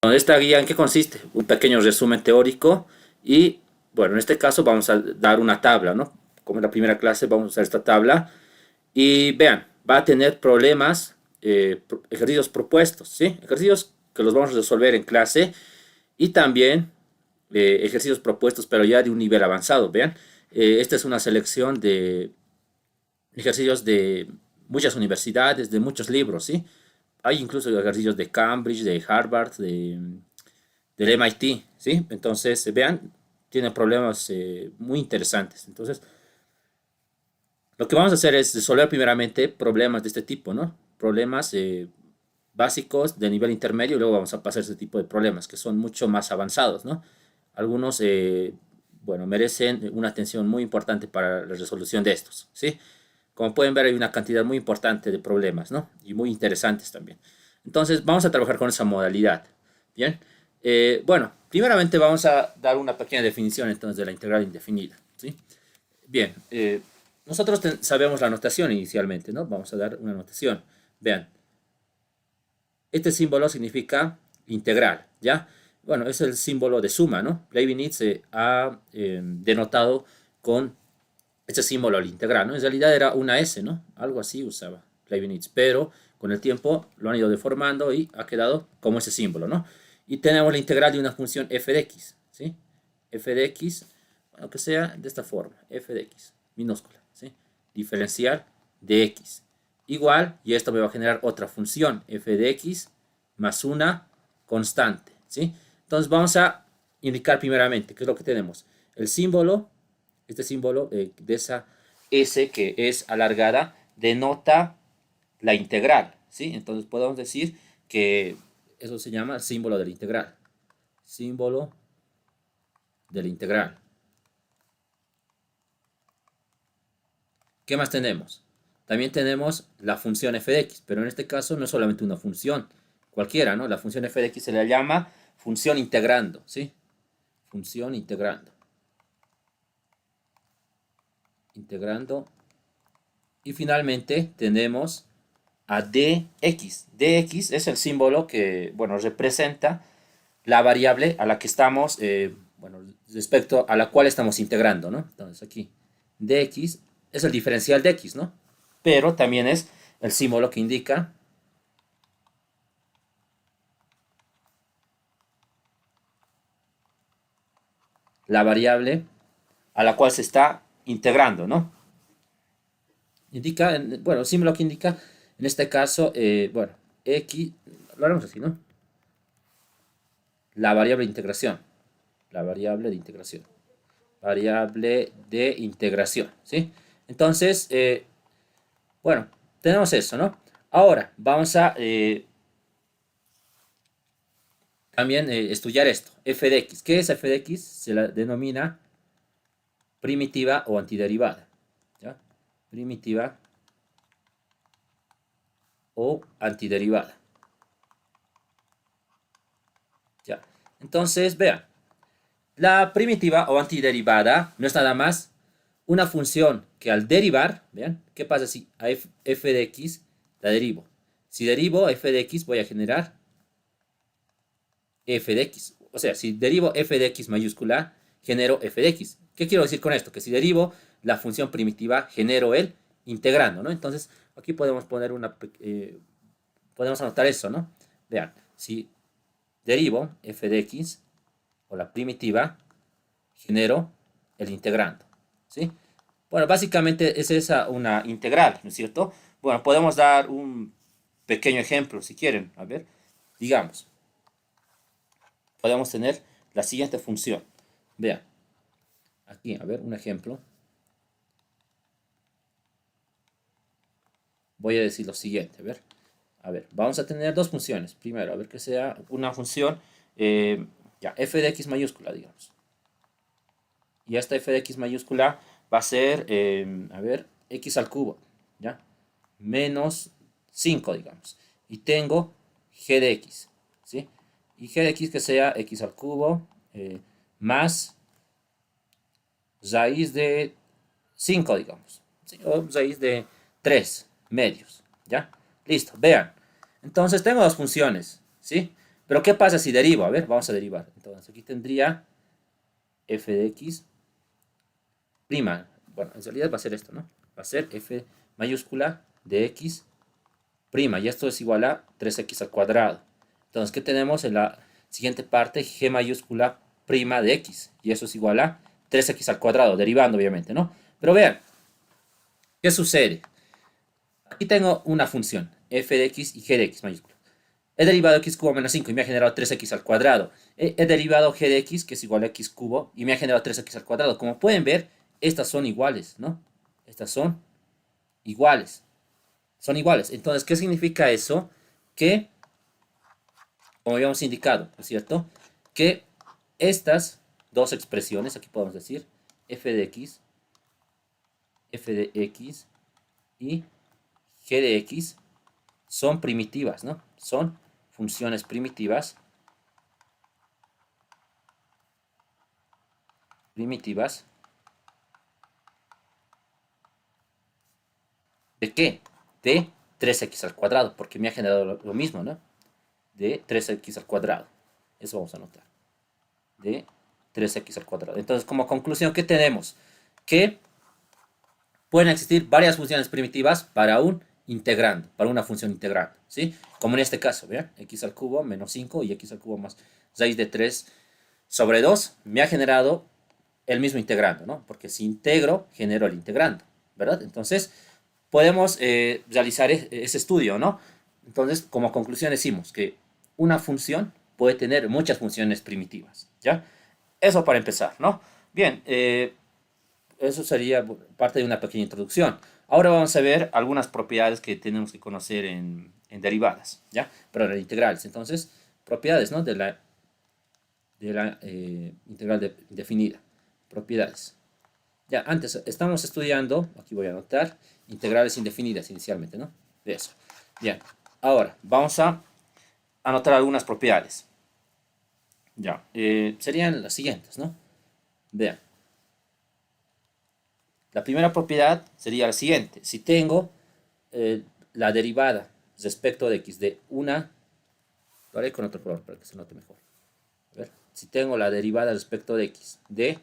Bueno, esta guía, ¿en qué consiste? Un pequeño resumen teórico y, bueno, en este caso vamos a dar una tabla, ¿no? Como en la primera clase vamos a usar esta tabla y vean, va a tener problemas, ejercicios propuestos, ¿sí? Ejercicios que los vamos a resolver en clase y también ejercicios propuestos, pero ya de un nivel avanzado, vean. Esta es una selección de ejercicios de muchas universidades, de muchos libros, ¿sí? Hay incluso ejercicios de Cambridge, de Harvard, del MIT, ¿sí? Entonces, vean, tiene problemas muy interesantes. Entonces, lo que vamos a hacer es resolver primeramente problemas de este tipo, ¿no? Problemas básicos de nivel intermedio y luego vamos a pasar a este tipo de problemas que son mucho más avanzados, ¿no? Algunos, bueno, merecen una atención muy importante para la resolución de estos, ¿sí? Como pueden ver, hay una cantidad muy importante de problemas, ¿no? Y muy interesantes también. Entonces, vamos a trabajar con esa modalidad. Bien. Bueno, primeramente vamos a dar una pequeña definición entonces de la integral indefinida, ¿sí? Bien, nosotros sabemos la notación inicialmente, ¿no? Vamos a dar una notación. Vean, este símbolo significa integral, ¿ya? Bueno, es el símbolo de suma, ¿no? Leibniz ha denotado con este símbolo al integral, ¿no? En realidad era una S, ¿no? Algo así usaba Leibniz, pero con el tiempo lo han ido deformando y ha quedado como ese símbolo, ¿no? Y tenemos la integral de una función f de x, ¿sí? F de x, bueno, que sea de esta forma, f de x, minúscula, ¿sí? Diferencial de x. Igual, y esto me va a generar otra función, f de x más una constante, ¿sí? Entonces vamos a indicar primeramente qué es lo que tenemos. El símbolo, este símbolo de esa S que es alargada, denota la integral, ¿sí? Entonces podemos decir que eso se llama símbolo de la integral. Símbolo de la integral. ¿Qué más tenemos? También tenemos la función f de x, pero en este caso no es solamente una función cualquiera, ¿no? La función f de x se le llama función integrando, ¿sí? Función integrando. Integrando. Y finalmente tenemos a dx. Dx es el símbolo que, bueno, representa la variable a la que estamos, bueno, respecto a la cual estamos integrando, ¿no? Entonces aquí, dx es el diferencial de x, ¿no? Pero también es el símbolo que indica la variable a la cual se está integrando, ¿no? Indica, bueno, el símbolo que indica, en este caso, bueno, x, lo haremos así, ¿no? La variable de integración. La variable de integración. Variable de integración, ¿sí? Entonces, bueno, tenemos eso, ¿no? Ahora, vamos a también estudiar esto, f de x. ¿Qué es f de x? Se la denomina primitiva o antiderivada, ¿ya? Primitiva o antiderivada, ¿ya? Entonces, vean, la primitiva o antiderivada no es nada más una función que al derivar, vean, ¿qué pasa si a f de x la derivo? Si derivo f de x voy a generar f de x. O sea, si derivo f de x mayúscula, genero f de x. ¿Qué quiero decir con esto? Que si derivo la función primitiva, genero el integrando, ¿no? Entonces, aquí podemos poner una, podemos anotar eso, ¿no? Vean, si derivo f de x o la primitiva, genero el integrando, ¿sí? Bueno, básicamente es esa una integral, ¿no es cierto? Bueno, podemos dar un pequeño ejemplo si quieren. A ver, digamos, podemos tener la siguiente función. Vean, aquí, a ver, un ejemplo. Voy a decir lo siguiente, a ver, vamos a tener dos funciones. Primero, a ver que sea una función, ya, f de x mayúscula, digamos. Y esta f de x mayúscula va a ser, a ver, x al cubo, ¿ya? Menos 5, digamos. Y tengo g de x, ¿sí? Y g de x que sea x al cubo más raíz de 5, digamos. ¿Sí? O raíz de 3 medios, ¿ya? Listo, vean. Entonces tengo dos funciones, ¿sí? Pero ¿qué pasa si derivo? A ver, vamos a derivar. Entonces aquí tendría f de x prima. Bueno, en realidad va a ser esto, ¿no? Va a ser f mayúscula de x prima. Y esto es igual a 3x al cuadrado. Entonces, ¿qué tenemos en la siguiente parte? G mayúscula prima de x. Y eso es igual a 3x al cuadrado, derivando obviamente, ¿no? Pero vean, ¿qué sucede? Aquí tengo una función, f de x y g de x mayúscula. He derivado x cubo menos 5 y me ha generado 3x al cuadrado. He derivado g de x, que es igual a x cubo, y me ha generado 3x al cuadrado. Como pueden ver, estas son iguales, ¿no? Estas son iguales. Son iguales. Entonces, ¿qué significa eso? Que, como habíamos indicado, ¿no es cierto? Que estas dos expresiones, aquí podemos decir, f de x y g de x son primitivas, ¿no? Son funciones primitivas. ¿De qué? De 3x al cuadrado, porque me ha generado lo mismo, ¿no? De 3x al cuadrado. Eso vamos a anotar. De 3x al cuadrado. Entonces, como conclusión, ¿qué tenemos? Que pueden existir varias funciones primitivas para un integrando, para una función integrando, ¿sí? Como en este caso, ¿vean? X al cubo menos 5 y x al cubo más raíz de 3 sobre 2 me ha generado el mismo integrando, ¿no? Porque si integro, genero el integrando, ¿verdad? Entonces, podemos realizar ese estudio, ¿no? Entonces, como conclusión decimos que una función puede tener muchas funciones primitivas, ¿ya? Eso para empezar, ¿no? Bien, eso sería parte de una pequeña introducción. Ahora vamos a ver algunas propiedades que tenemos que conocer en derivadas, ¿ya? Pero en integrales. Entonces, propiedades, ¿no? De la integral definida. Propiedades. Ya, antes estamos estudiando, aquí voy a anotar, integrales indefinidas inicialmente, ¿no? De eso. Bien, ahora vamos a anotar algunas propiedades. Ya, serían las siguientes, ¿no? Vean. La primera propiedad sería la siguiente. Si tengo la derivada respecto de x de una, lo haré con otro color para que se note mejor. A ver, si tengo la derivada respecto de x de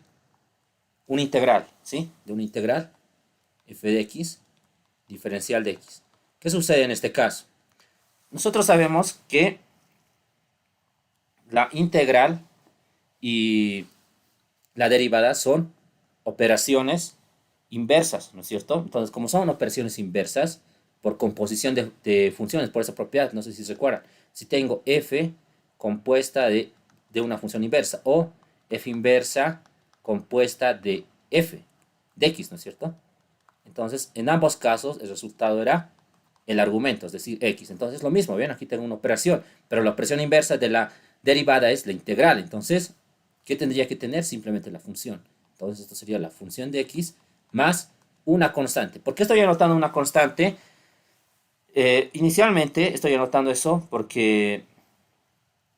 un integral, ¿sí? De un integral f de x diferencial de x. ¿Qué sucede en este caso? Nosotros sabemos que la integral y la derivada son operaciones inversas, ¿no es cierto? Entonces, como son operaciones inversas, por composición de funciones, por esa propiedad, no sé si se acuerdan, si tengo f compuesta de una función inversa o f inversa compuesta de f de x, ¿no es cierto? Entonces, en ambos casos, el resultado era el argumento, es decir, x. Entonces, lo mismo, ¿ven? Aquí tengo una operación, pero la operación inversa de la derivada es la integral. Entonces, ¿qué tendría que tener? Simplemente la función. Entonces, esto sería la función de x más una constante. ¿Por qué estoy anotando una constante? Inicialmente estoy anotando eso porque,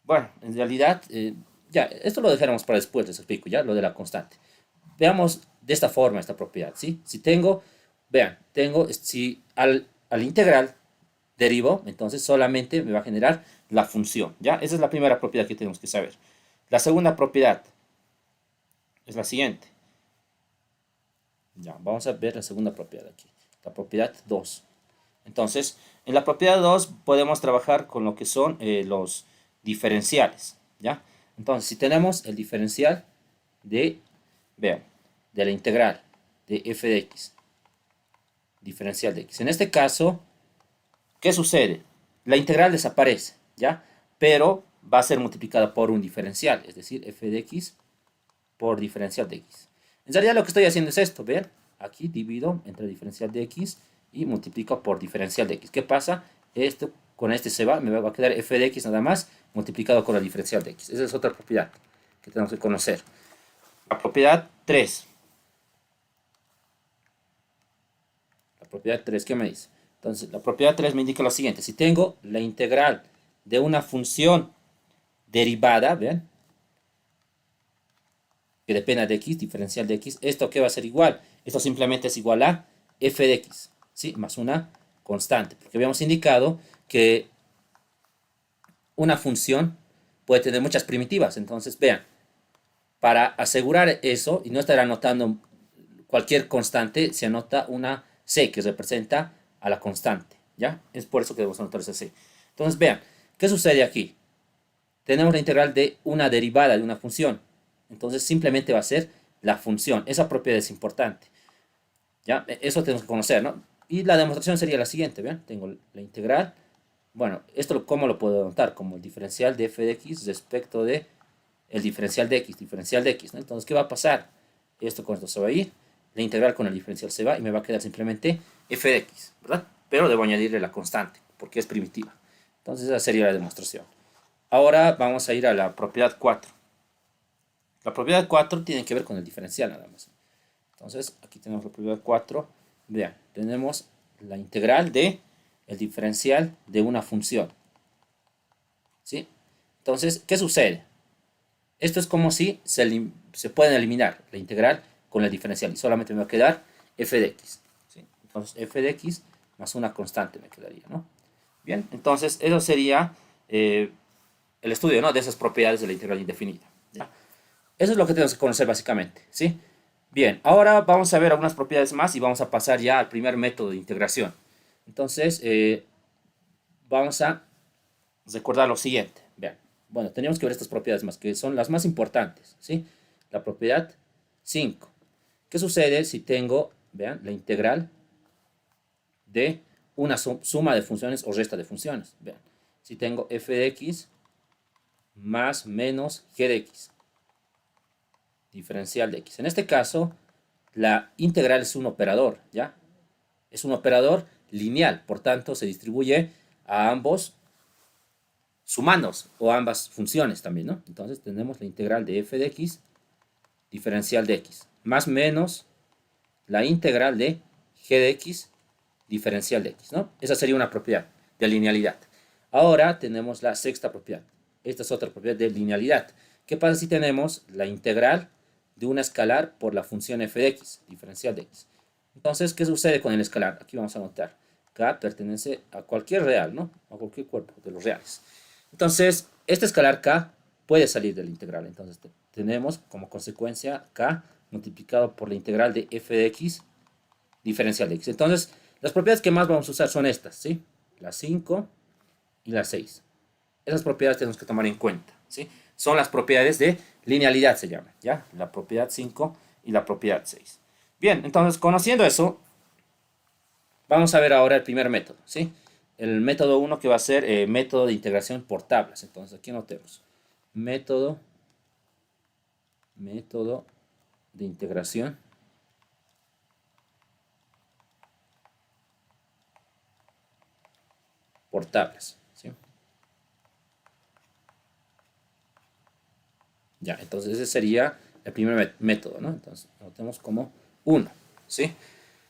bueno, en realidad, ya, esto lo dejaremos para después, les explico, ya, lo de la constante. Veamos de esta forma esta propiedad, ¿sí? Si tengo, vean, si al integral derivo, entonces solamente me va a generar la función, ¿ya? Esa es la primera propiedad que tenemos que saber. La segunda propiedad es la siguiente. Ya, vamos a ver la segunda propiedad aquí. La propiedad 2. Entonces, en la propiedad 2 podemos trabajar con lo que son los diferenciales, ¿ya? Entonces, si tenemos el diferencial de, vean, de la integral de f de x, diferencial de x. En este caso, ¿qué sucede? La integral desaparece, ¿ya? Pero va a ser multiplicada por un diferencial, es decir, f de x por diferencial de x. En realidad lo que estoy haciendo es esto, ¿ver? Aquí divido entre diferencial de x y multiplico por diferencial de x. ¿Qué pasa? Esto con este se va, me va a quedar f de x nada más multiplicado con la diferencial de x. Esa es otra propiedad que tenemos que conocer. La propiedad 3. La propiedad 3, ¿qué me dice? Entonces, la propiedad 3 me indica lo siguiente. Si tengo la integral de una función derivada, ¿ven? Que dependa de x, diferencial de x, ¿esto qué va a ser igual? Esto simplemente es igual a f de x, ¿sí? Más una constante. Porque habíamos indicado que una función puede tener muchas primitivas. Entonces, vean, para asegurar eso y no estar anotando cualquier constante, se anota una C que representa a la constante, ¿ya? Es por eso que debemos anotar esa C. Entonces, vean, ¿qué sucede aquí? Tenemos la integral de una derivada de una función. Entonces, simplemente va a ser la función. Esa propiedad es importante, ¿ya? Eso tenemos que conocer, ¿no? Y la demostración sería la siguiente, ¿vean? Tengo la integral. Bueno, esto ¿cómo lo puedo anotar? Como el diferencial de f de x respecto de el diferencial de x, ¿no? Entonces, ¿qué va a pasar? Esto con esto se va a ir, la integral con el diferencial se va y me va a quedar simplemente f de x, ¿verdad? Pero debo añadirle la constante, porque es primitiva. Entonces, esa sería la demostración. Ahora vamos a ir a la propiedad 4. La propiedad 4 tiene que ver con el diferencial nada más. Entonces, aquí tenemos la propiedad 4. Vean, tenemos la integral de el diferencial de una función. ¿Sí? Entonces, ¿qué sucede? Esto es como si se pueden eliminar la integral con el diferencial y solamente me va a quedar f de x. ¿Sí? Entonces, f de x más una constante me quedaría, ¿no? Bien, entonces eso sería el estudio, ¿no?, de esas propiedades de la integral indefinida. ¿Ya? Eso es lo que tenemos que conocer básicamente, ¿sí? Bien, ahora vamos a ver algunas propiedades más y vamos a pasar ya al primer método de integración. Entonces, vamos a recordar lo siguiente. Vean, bueno, tenemos que ver estas propiedades más, que son las más importantes, ¿sí? La propiedad 5. ¿Qué sucede si tengo, vean, la integral de una suma de funciones o resta de funciones? Vean, si tengo f de x más menos g de x, diferencial de x. En este caso, la integral es un operador, ¿ya? Es un operador lineal, por tanto, se distribuye a ambos sumandos o ambas funciones también, ¿no? Entonces tenemos la integral de f de x, diferencial de x, más menos la integral de g de x, diferencial de x, ¿no? Esa sería una propiedad de linealidad. Ahora tenemos la sexta propiedad. Esta es otra propiedad de linealidad. ¿Qué pasa si tenemos la integral de una escalar por la función f de x, diferencial de x? Entonces, ¿qué sucede con el escalar? Aquí vamos a anotar. K pertenece a cualquier real, ¿no? A cualquier cuerpo de los reales. Entonces, este escalar K puede salir de la integral. Entonces, tenemos como consecuencia K multiplicado por la integral de f de x, diferencial de x. Entonces, las propiedades que más vamos a usar son estas, ¿sí? La 5 y la 6. Esas propiedades tenemos que tomar en cuenta, ¿sí? Son las propiedades de linealidad, se llaman, ¿ya? La propiedad 5 y la propiedad 6. Bien, entonces, conociendo eso, vamos a ver ahora el primer método, ¿sí? El método 1 que va a ser método de integración por tablas. Entonces, aquí anotemos. Método de integración por tablas, ¿sí? Ya, entonces ese sería el primer método, ¿no? Entonces, anotemos como 1, ¿sí?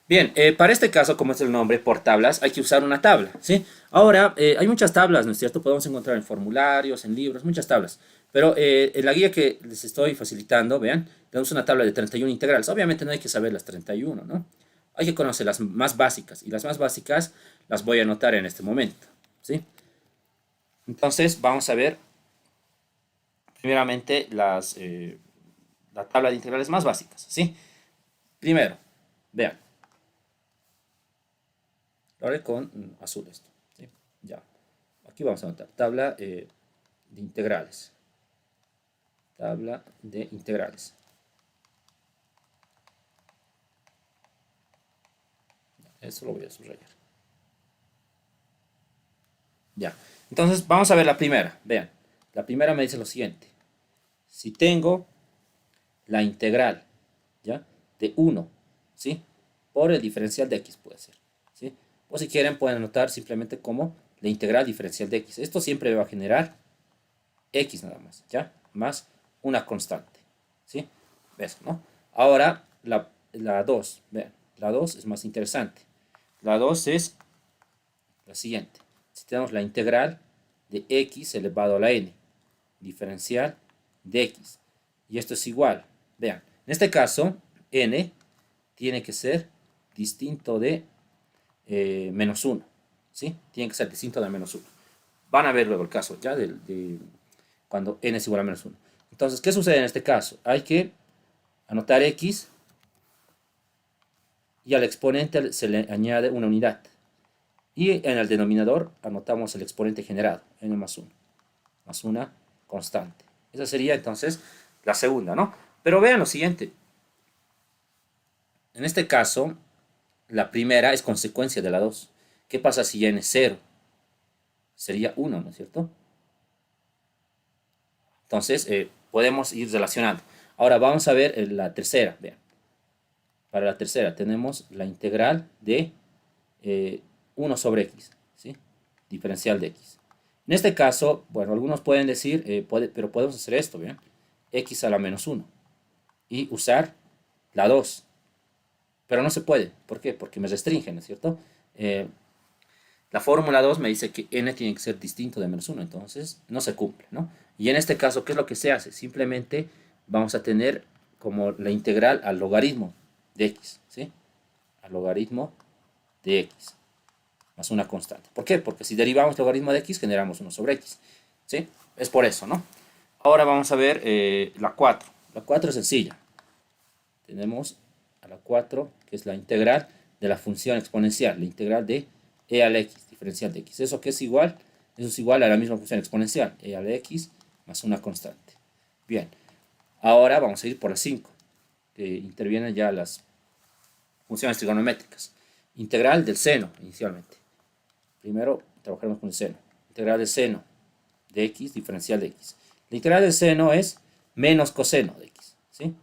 Bien, para este caso, como es el nombre, por tablas, hay que usar una tabla, ¿sí? Ahora, hay muchas tablas, ¿no es cierto? Podemos encontrar en formularios, en libros, muchas tablas. Pero en la guía que les estoy facilitando, vean, tenemos una tabla de 31 integrales. Obviamente no hay que saber las 31, ¿no? Hay que conocer las más básicas. Y las más básicas las voy a anotar en este momento, ¿sí? Entonces, vamos a ver primeramente la tabla de integrales más básicas, ¿sí? Primero, vean. Lo haré con azul esto, ¿sí? Ya. Aquí vamos a anotar tabla de integrales. Tabla de integrales. Eso lo voy a subrayar. Ya. Entonces, vamos a ver la primera. Vean. La primera me dice lo siguiente. Si tengo la integral, ¿ya?, de 1, ¿sí?, por el diferencial de x, puede ser, ¿sí? O si quieren, pueden anotar simplemente como la integral diferencial de x. Esto siempre va a generar x nada más, ¿ya? Más una constante, ¿sí? ¿Ves, no? Ahora, la 2, vean, la 2 es más interesante. La 2 es la siguiente. Si tenemos la integral de x elevado a la n, diferencial de x. Y esto es igual, vean, en este caso, n tiene que ser distinto de menos 1, ¿sí? Tiene que ser distinto de menos 1. Van a ver luego el caso ya de cuando n es igual a menos 1. Entonces, ¿qué sucede en este caso? Hay que anotar x y al exponente se le añade una unidad. Y en el denominador anotamos el exponente generado, n más 1, más una constante. Esa sería entonces la segunda, ¿no? Pero vean lo siguiente. En este caso, la primera es consecuencia de la 2. ¿Qué pasa si n es 0? Sería 1, ¿no es cierto? Entonces, podemos ir relacionando. Ahora vamos a ver la tercera. Vean. Para la tercera tenemos la integral de 1 sobre x, ¿sí? Diferencial de x. En este caso, bueno, algunos pueden decir, pero podemos hacer esto, ¿bien? X a la menos 1 y usar la 2. Pero no se puede. ¿Por qué? Porque me restringen, ¿no es cierto? La fórmula 2 me dice que n tiene que ser distinto de menos 1, entonces no se cumple, ¿no? Y en este caso, ¿qué es lo que se hace? Simplemente vamos a tener como la integral al logaritmo de x, ¿sí? Al logaritmo de x, más una constante. ¿Por qué? Porque si derivamos el logaritmo de x, generamos 1 sobre x, ¿sí? Es por eso, ¿no? Ahora vamos a ver la 4. La 4 es sencilla. Tenemos a la 4, que es la integral de la función exponencial, la integral de e a la x, diferencial de x. ¿Eso qué es igual? Eso es igual a la misma función exponencial, e a la x más una constante. Bien, ahora vamos a ir por la 5, que intervienen ya las funciones trigonométricas. Integral del seno, inicialmente. Primero trabajaremos con el seno. Integral del seno de x, diferencial de x. La integral del seno es menos coseno de x, ¿sí?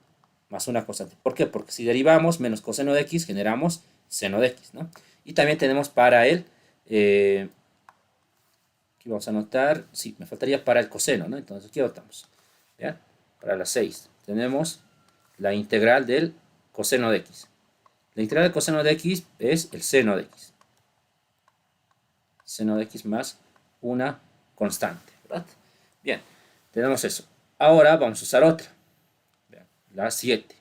Más una constante. ¿Por qué? Porque si derivamos menos coseno de x, generamos seno de x, ¿no? Y también tenemos para el, aquí vamos a anotar, sí, me faltaría para el coseno, ¿no? Entonces aquí anotamos, ¿ya? Para la 6 tenemos la integral del coseno de x. La integral del coseno de x es el seno de x. Seno de x más una constante, ¿verdad? Bien, tenemos eso. Ahora vamos a usar otra, la 7.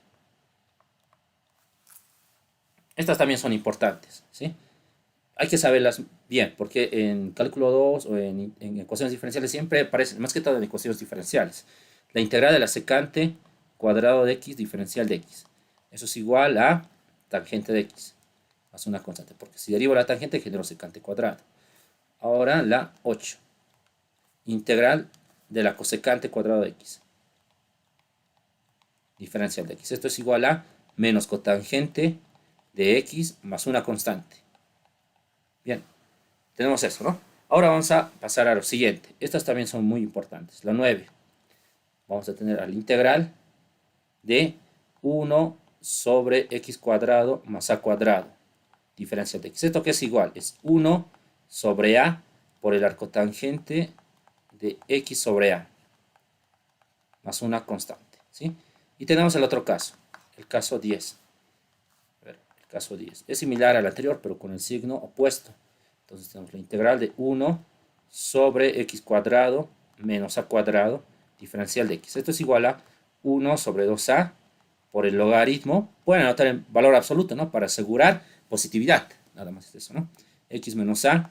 Estas también son importantes, ¿sí? Hay que saberlas bien, porque en cálculo 2 o en ecuaciones diferenciales siempre aparecen, más que todo en ecuaciones diferenciales. La integral de la secante cuadrado de x diferencial de x. Eso es igual a tangente de x, más una constante, porque si derivo la tangente genero secante cuadrado. Ahora la 8. Integral de la cosecante cuadrado de x, diferencial de x. Esto es igual a menos cotangente de x más una constante. Bien, tenemos eso, ¿no? Ahora vamos a pasar a lo siguiente. Estas también son muy importantes. La 9. Vamos a tener al integral de 1 sobre x cuadrado más a cuadrado, diferencial de x. ¿Esto qué es igual? Es 1 sobre a por el arcotangente de x sobre a, más una constante, ¿sí? Y tenemos el otro caso, el caso 10. A ver, el caso 10. Es similar al anterior, pero con el signo opuesto. Entonces tenemos la integral de 1 sobre x cuadrado menos a cuadrado, diferencial de x. Esto es igual a 1 sobre 2a por el logaritmo. Pueden anotar el valor absoluto, ¿no? Para asegurar positividad. Nada más es eso, ¿no? X menos a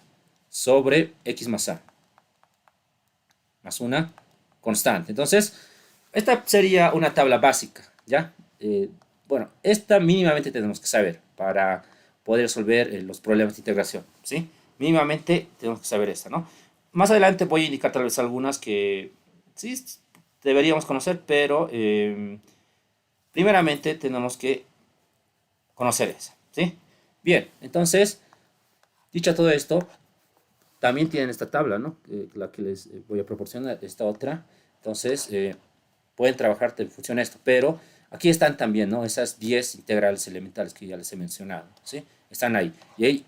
sobre x más a, más una constante. Entonces, esta sería una tabla básica, ¿ya? Bueno, esta mínimamente tenemos que saber para poder resolver los problemas de integración, ¿sí? Mínimamente tenemos que saber esta, ¿no? Más adelante voy a indicar tal vez algunas que sí deberíamos conocer, pero primeramente tenemos que conocer esa, ¿sí? Bien, entonces, dicho todo esto, también tienen esta tabla, ¿no? La que les voy a proporcionar, esta otra. Entonces, pueden trabajar en función de esto, pero aquí están también, ¿no? Esas 10 integrales elementales que ya les he mencionado, ¿sí? Están ahí.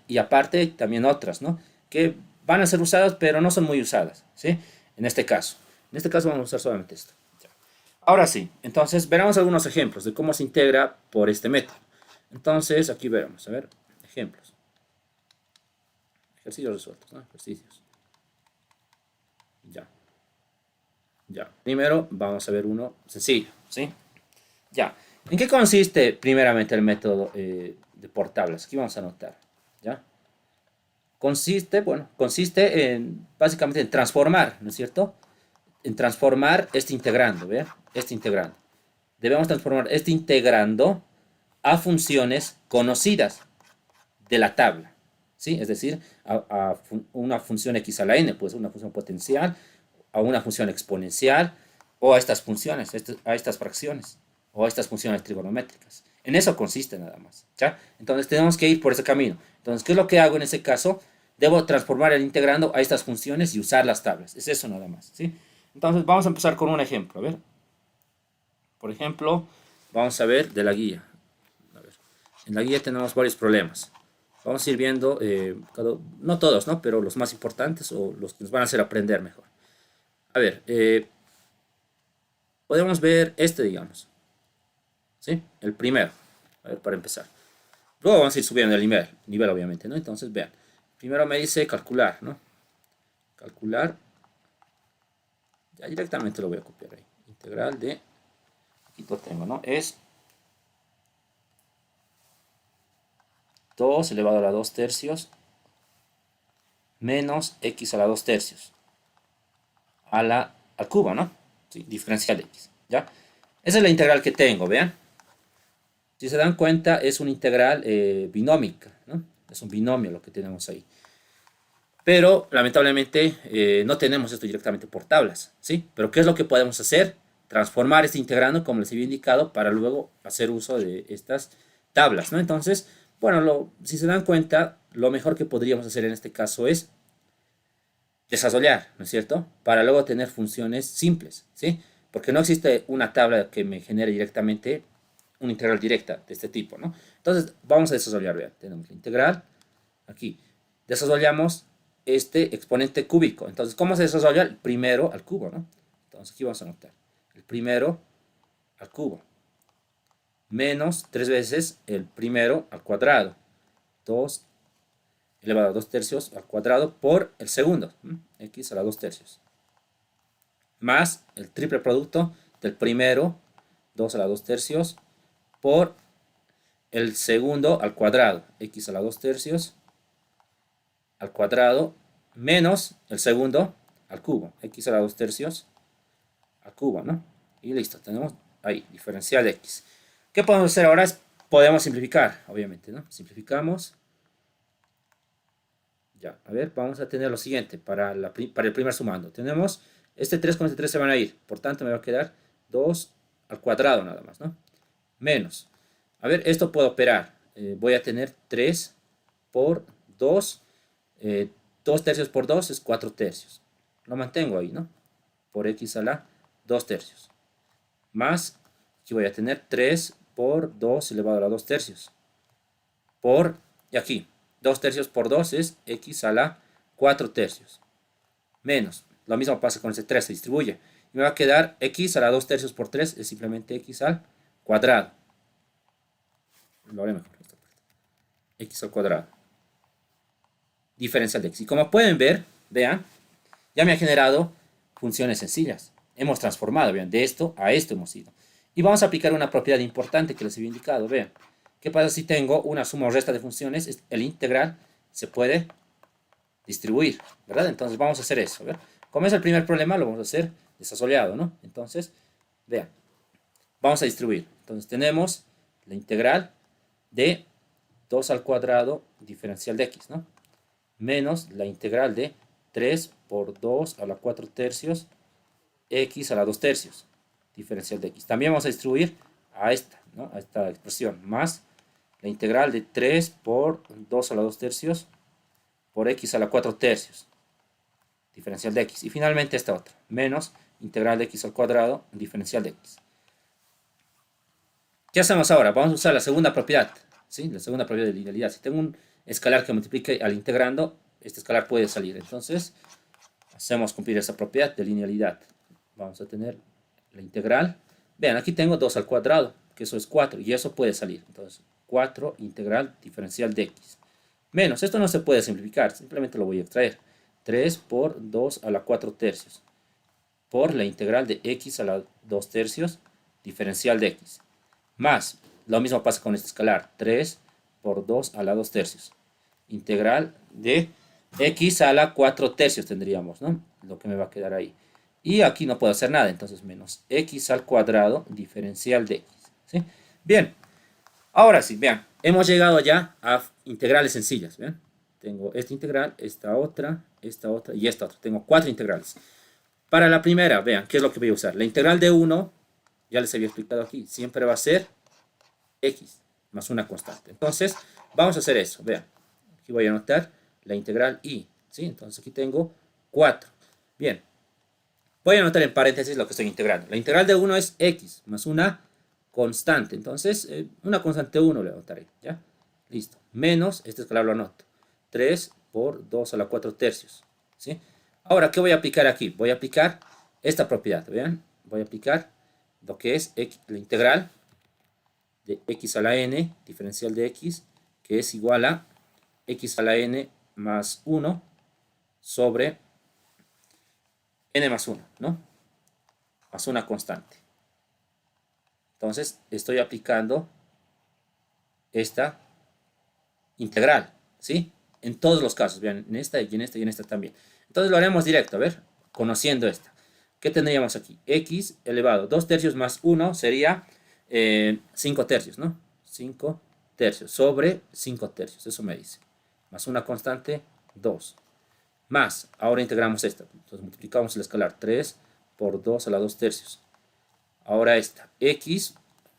Y aparte, también otras, ¿no? Que van a ser usadas, pero no son muy usadas, ¿sí? En este caso. En este caso vamos a usar solamente esto. Ahora sí, entonces veremos algunos ejemplos de cómo se integra por este método. Entonces, aquí veremos, a ver, ejemplos. Ejercicios resueltos, ¿no? Ejercicios. Ya. Ya. Primero vamos a ver uno sencillo, ¿sí? Ya. ¿En qué consiste primeramente el método de por tablas? Aquí vamos a anotar, ¿ya? Consiste, bueno, consiste en básicamente en transformar, ¿no es cierto? en transformar este integrando, ¿ve? Este integrando. Debemos transformar este integrando a funciones conocidas de la tabla, ¿sí? Es decir, una función x a la n, pues una función potencial, a una función exponencial, o a estas funciones, a estas fracciones, o a estas funciones trigonométricas. En eso consiste nada más, ¿ya? Entonces tenemos que ir por ese camino. Entonces, ¿qué es lo que hago en ese caso? Debo transformar el integrando a estas funciones y usar las tablas. Es eso nada más, ¿sí? Entonces, vamos a empezar con un ejemplo, a ver. Por ejemplo, vamos a ver de la guía. A ver, en la guía tenemos varios problemas. Vamos a ir viendo, no todos, ¿no? Pero los más importantes o los que nos van a hacer aprender mejor. A ver, podemos ver este, digamos. ¿Sí? El primero. A ver, para empezar. Luego vamos a ir subiendo el nivel obviamente, ¿no? Entonces, vean. Primero me dice calcular, ¿no? Calcular. Ya directamente lo voy a copiar ahí. Integral de, aquí lo tengo, ¿no? Es 2 elevado a la 2 tercios menos x a la 2 tercios al cubo, ¿no? Sí, diferencial de x, ¿ya? Esa es la integral que tengo, vean. Si se dan cuenta, es una integral binómica, ¿no? Es un binomio lo que tenemos ahí. Pero, lamentablemente, no tenemos esto directamente por tablas, ¿sí? Pero, ¿qué es lo que podemos hacer? Transformar este integrando, como les había indicado, para luego hacer uso de estas tablas, ¿no? Entonces, bueno, si se dan cuenta, lo mejor que podríamos hacer en este caso es desarrollar, ¿no es cierto? Para luego tener funciones simples, ¿sí? Porque no existe una tabla que me genere directamente una integral directa de este tipo, ¿no? Entonces, vamos a desarrollar, vean, tenemos la integral, aquí, desarrollamos este exponente cúbico. Entonces, ¿cómo se desarrolla? El primero al cubo, ¿no? Entonces, aquí vamos a anotar, el primero al cubo, menos 3 veces el primero al cuadrado, 2 elevado a 2 tercios al cuadrado por el segundo, x a la 2 tercios, más el triple producto del primero, 2 a la 2 tercios, por el segundo al cuadrado, x a la 2 tercios al cuadrado, menos el segundo al cubo, x a la 2 tercios al cubo, ¿no? Y listo, tenemos ahí, diferencial de x. ¿Qué podemos hacer ahora? Podemos simplificar, obviamente, ¿no? Simplificamos. Ya, a ver, vamos a tener lo siguiente para el primer sumando. Tenemos este 3 con este 3 se van a ir. Por tanto, me va a quedar 2 al cuadrado nada más, ¿no? Menos. A ver, esto puedo operar. Voy a tener 3 por 2. 2 tercios por 2 es 4 tercios. Lo mantengo ahí, ¿no? Por x a la 2 tercios. Más, aquí voy a tener 3 por 2 elevado a la 2 tercios. Y aquí, 2 tercios por 2 es x a la 4 tercios. Menos, lo mismo pasa con ese 3, se distribuye. Y me va a quedar x a la 2 tercios por 3 es simplemente x al cuadrado. Lo haré mejor esta parte. X al cuadrado. Diferencial de x. Y como pueden ver, vean, ya me ha generado funciones sencillas. Hemos transformado, vean, de esto a esto hemos ido. Y vamos a aplicar una propiedad importante que les había indicado, vean. ¿Qué pasa si tengo una suma o resta de funciones? El integral se puede distribuir, ¿verdad? Entonces vamos a hacer eso, ¿ver? Como es el primer problema, lo vamos a hacer desasoleado, ¿no? Entonces, vean, vamos a distribuir. Entonces tenemos la integral de 2 al cuadrado diferencial de x, ¿no? Menos la integral de 3 por 2 a la 4 tercios x a la 2 tercios diferencial de x. También vamos a distribuir a esta, ¿no? A esta expresión, más la integral de 3 por 2 a la 2 tercios por x a la 4 tercios diferencial de x. Y finalmente esta otra, menos integral de x al cuadrado diferencial de x. ¿Qué hacemos ahora? Vamos a usar la segunda propiedad, ¿sí? La segunda propiedad de linealidad. Si tengo un escalar que multiplique al integrando, este escalar puede salir. Entonces, hacemos cumplir esa propiedad de linealidad. Vamos a tener la integral. Vean, aquí tengo 2 al cuadrado, que eso es 4, y eso puede salir. Entonces, 4 integral diferencial de x. Menos, esto no se puede simplificar, simplemente lo voy a extraer. 3 por 2 a la 4 tercios por la integral de x a la 2 tercios diferencial de x. Más, lo mismo pasa con este escalar, 3 por 2 a la 2 tercios. Integral de x a la 4 tercios tendríamos, ¿no? Lo que me va a quedar ahí. Y aquí no puedo hacer nada, entonces menos x al cuadrado diferencial de x, ¿sí? Bien, ahora sí, vean, hemos llegado ya a integrales sencillas, ¿ven? Tengo esta integral, esta otra y esta otra. Tengo cuatro integrales. Para la primera, vean, ¿qué es lo que voy a usar? La integral de uno, ya les había explicado aquí, siempre va a ser x más una constante. Entonces, vamos a hacer eso, vean. Aquí voy a anotar la integral y, ¿sí? Entonces aquí tengo 4. Bien, voy a anotar en paréntesis lo que estoy integrando. La integral de uno es x más una constante. Entonces, una constante 1 le anotaré, ¿ya? Listo. Menos, este escalar lo anoto. 3 por 2 a la 4 tercios, ¿sí? Ahora, ¿qué voy a aplicar aquí? Voy a aplicar esta propiedad, ¿vean? Voy a aplicar lo que es la integral de x a la n, diferencial de x, que es igual a x a la n más 1 sobre n más 1, ¿no? Más una constante. Entonces, estoy aplicando esta integral, ¿sí? En todos los casos, vean, en esta y en esta y en esta también. Entonces lo haremos directo, a ver, conociendo esta. ¿Qué tendríamos aquí? X elevado 2 tercios más 1 sería 5 tercios, ¿no? 5 tercios sobre 5 tercios, eso me dice. Más una constante, 2. Más, ahora integramos esta. Entonces multiplicamos el escalar 3 por 2 a la 2 tercios. Ahora esta, x,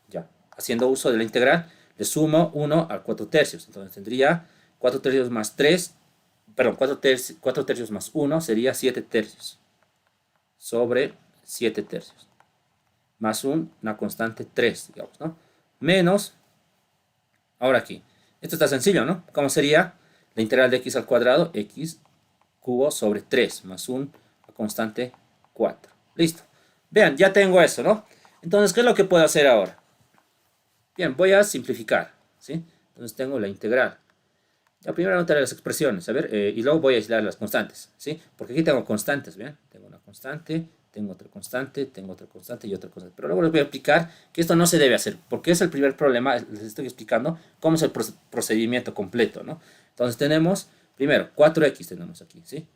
ya, haciendo uso de la integral, le sumo 1 a 4 tercios. Entonces tendría 4 tercios más 3, perdón, 4 tercios más 1 sería 7 tercios sobre 7 tercios. Más una constante 3, digamos, ¿no? Menos, ahora aquí. Esto está sencillo, ¿no? ¿Cómo sería? La integral de x al cuadrado, x cubo sobre 3 más una constante 4. Listo. Vean, ya tengo eso, ¿no? Entonces, ¿qué es lo que puedo hacer ahora? Bien, voy a simplificar, ¿sí? Entonces tengo la integral. Ya primero anotaré las expresiones, a ver, y luego voy a aislar las constantes, ¿sí? Porque aquí tengo constantes, ¿ven? Tengo una constante, tengo otra constante, tengo otra constante y otra constante. Pero luego les voy a explicar que esto no se debe hacer, porque es el primer problema, les estoy explicando cómo es el procedimiento completo, ¿no? Entonces tenemos, primero, 4x tenemos aquí, ¿sí?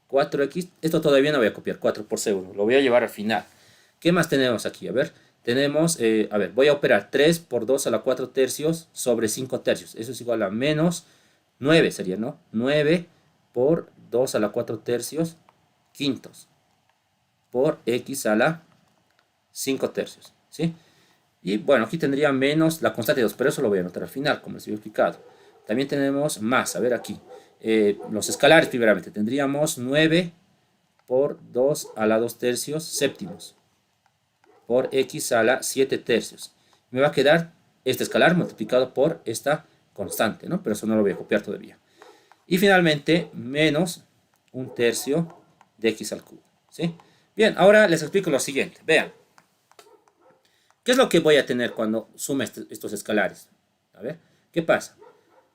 4x, esto todavía no voy a copiar, 4 por C1, lo voy a llevar al final. ¿Qué más tenemos aquí? A ver, tenemos, a ver, voy a operar 3 por 2 a la 4 tercios sobre 5 tercios. Eso es igual a menos 9 sería, ¿no? 9 por 2 a la 4 tercios quintos por x a la 5 tercios, ¿sí? Y bueno, aquí tendría menos la constante de 2, pero eso lo voy a anotar al final, como les había explicado. También tenemos más, a ver aquí, los escalares primeramente. Tendríamos 9 por 2 a la 2 tercios séptimos por x a la 7 tercios. Me va a quedar este escalar multiplicado por esta constante, ¿no? Pero eso no lo voy a copiar todavía. Y finalmente, menos un tercio de x al cubo, ¿sí? Bien, ahora les explico lo siguiente. Vean, ¿qué es lo que voy a tener cuando sume estos escalares? A ver, ¿qué pasa?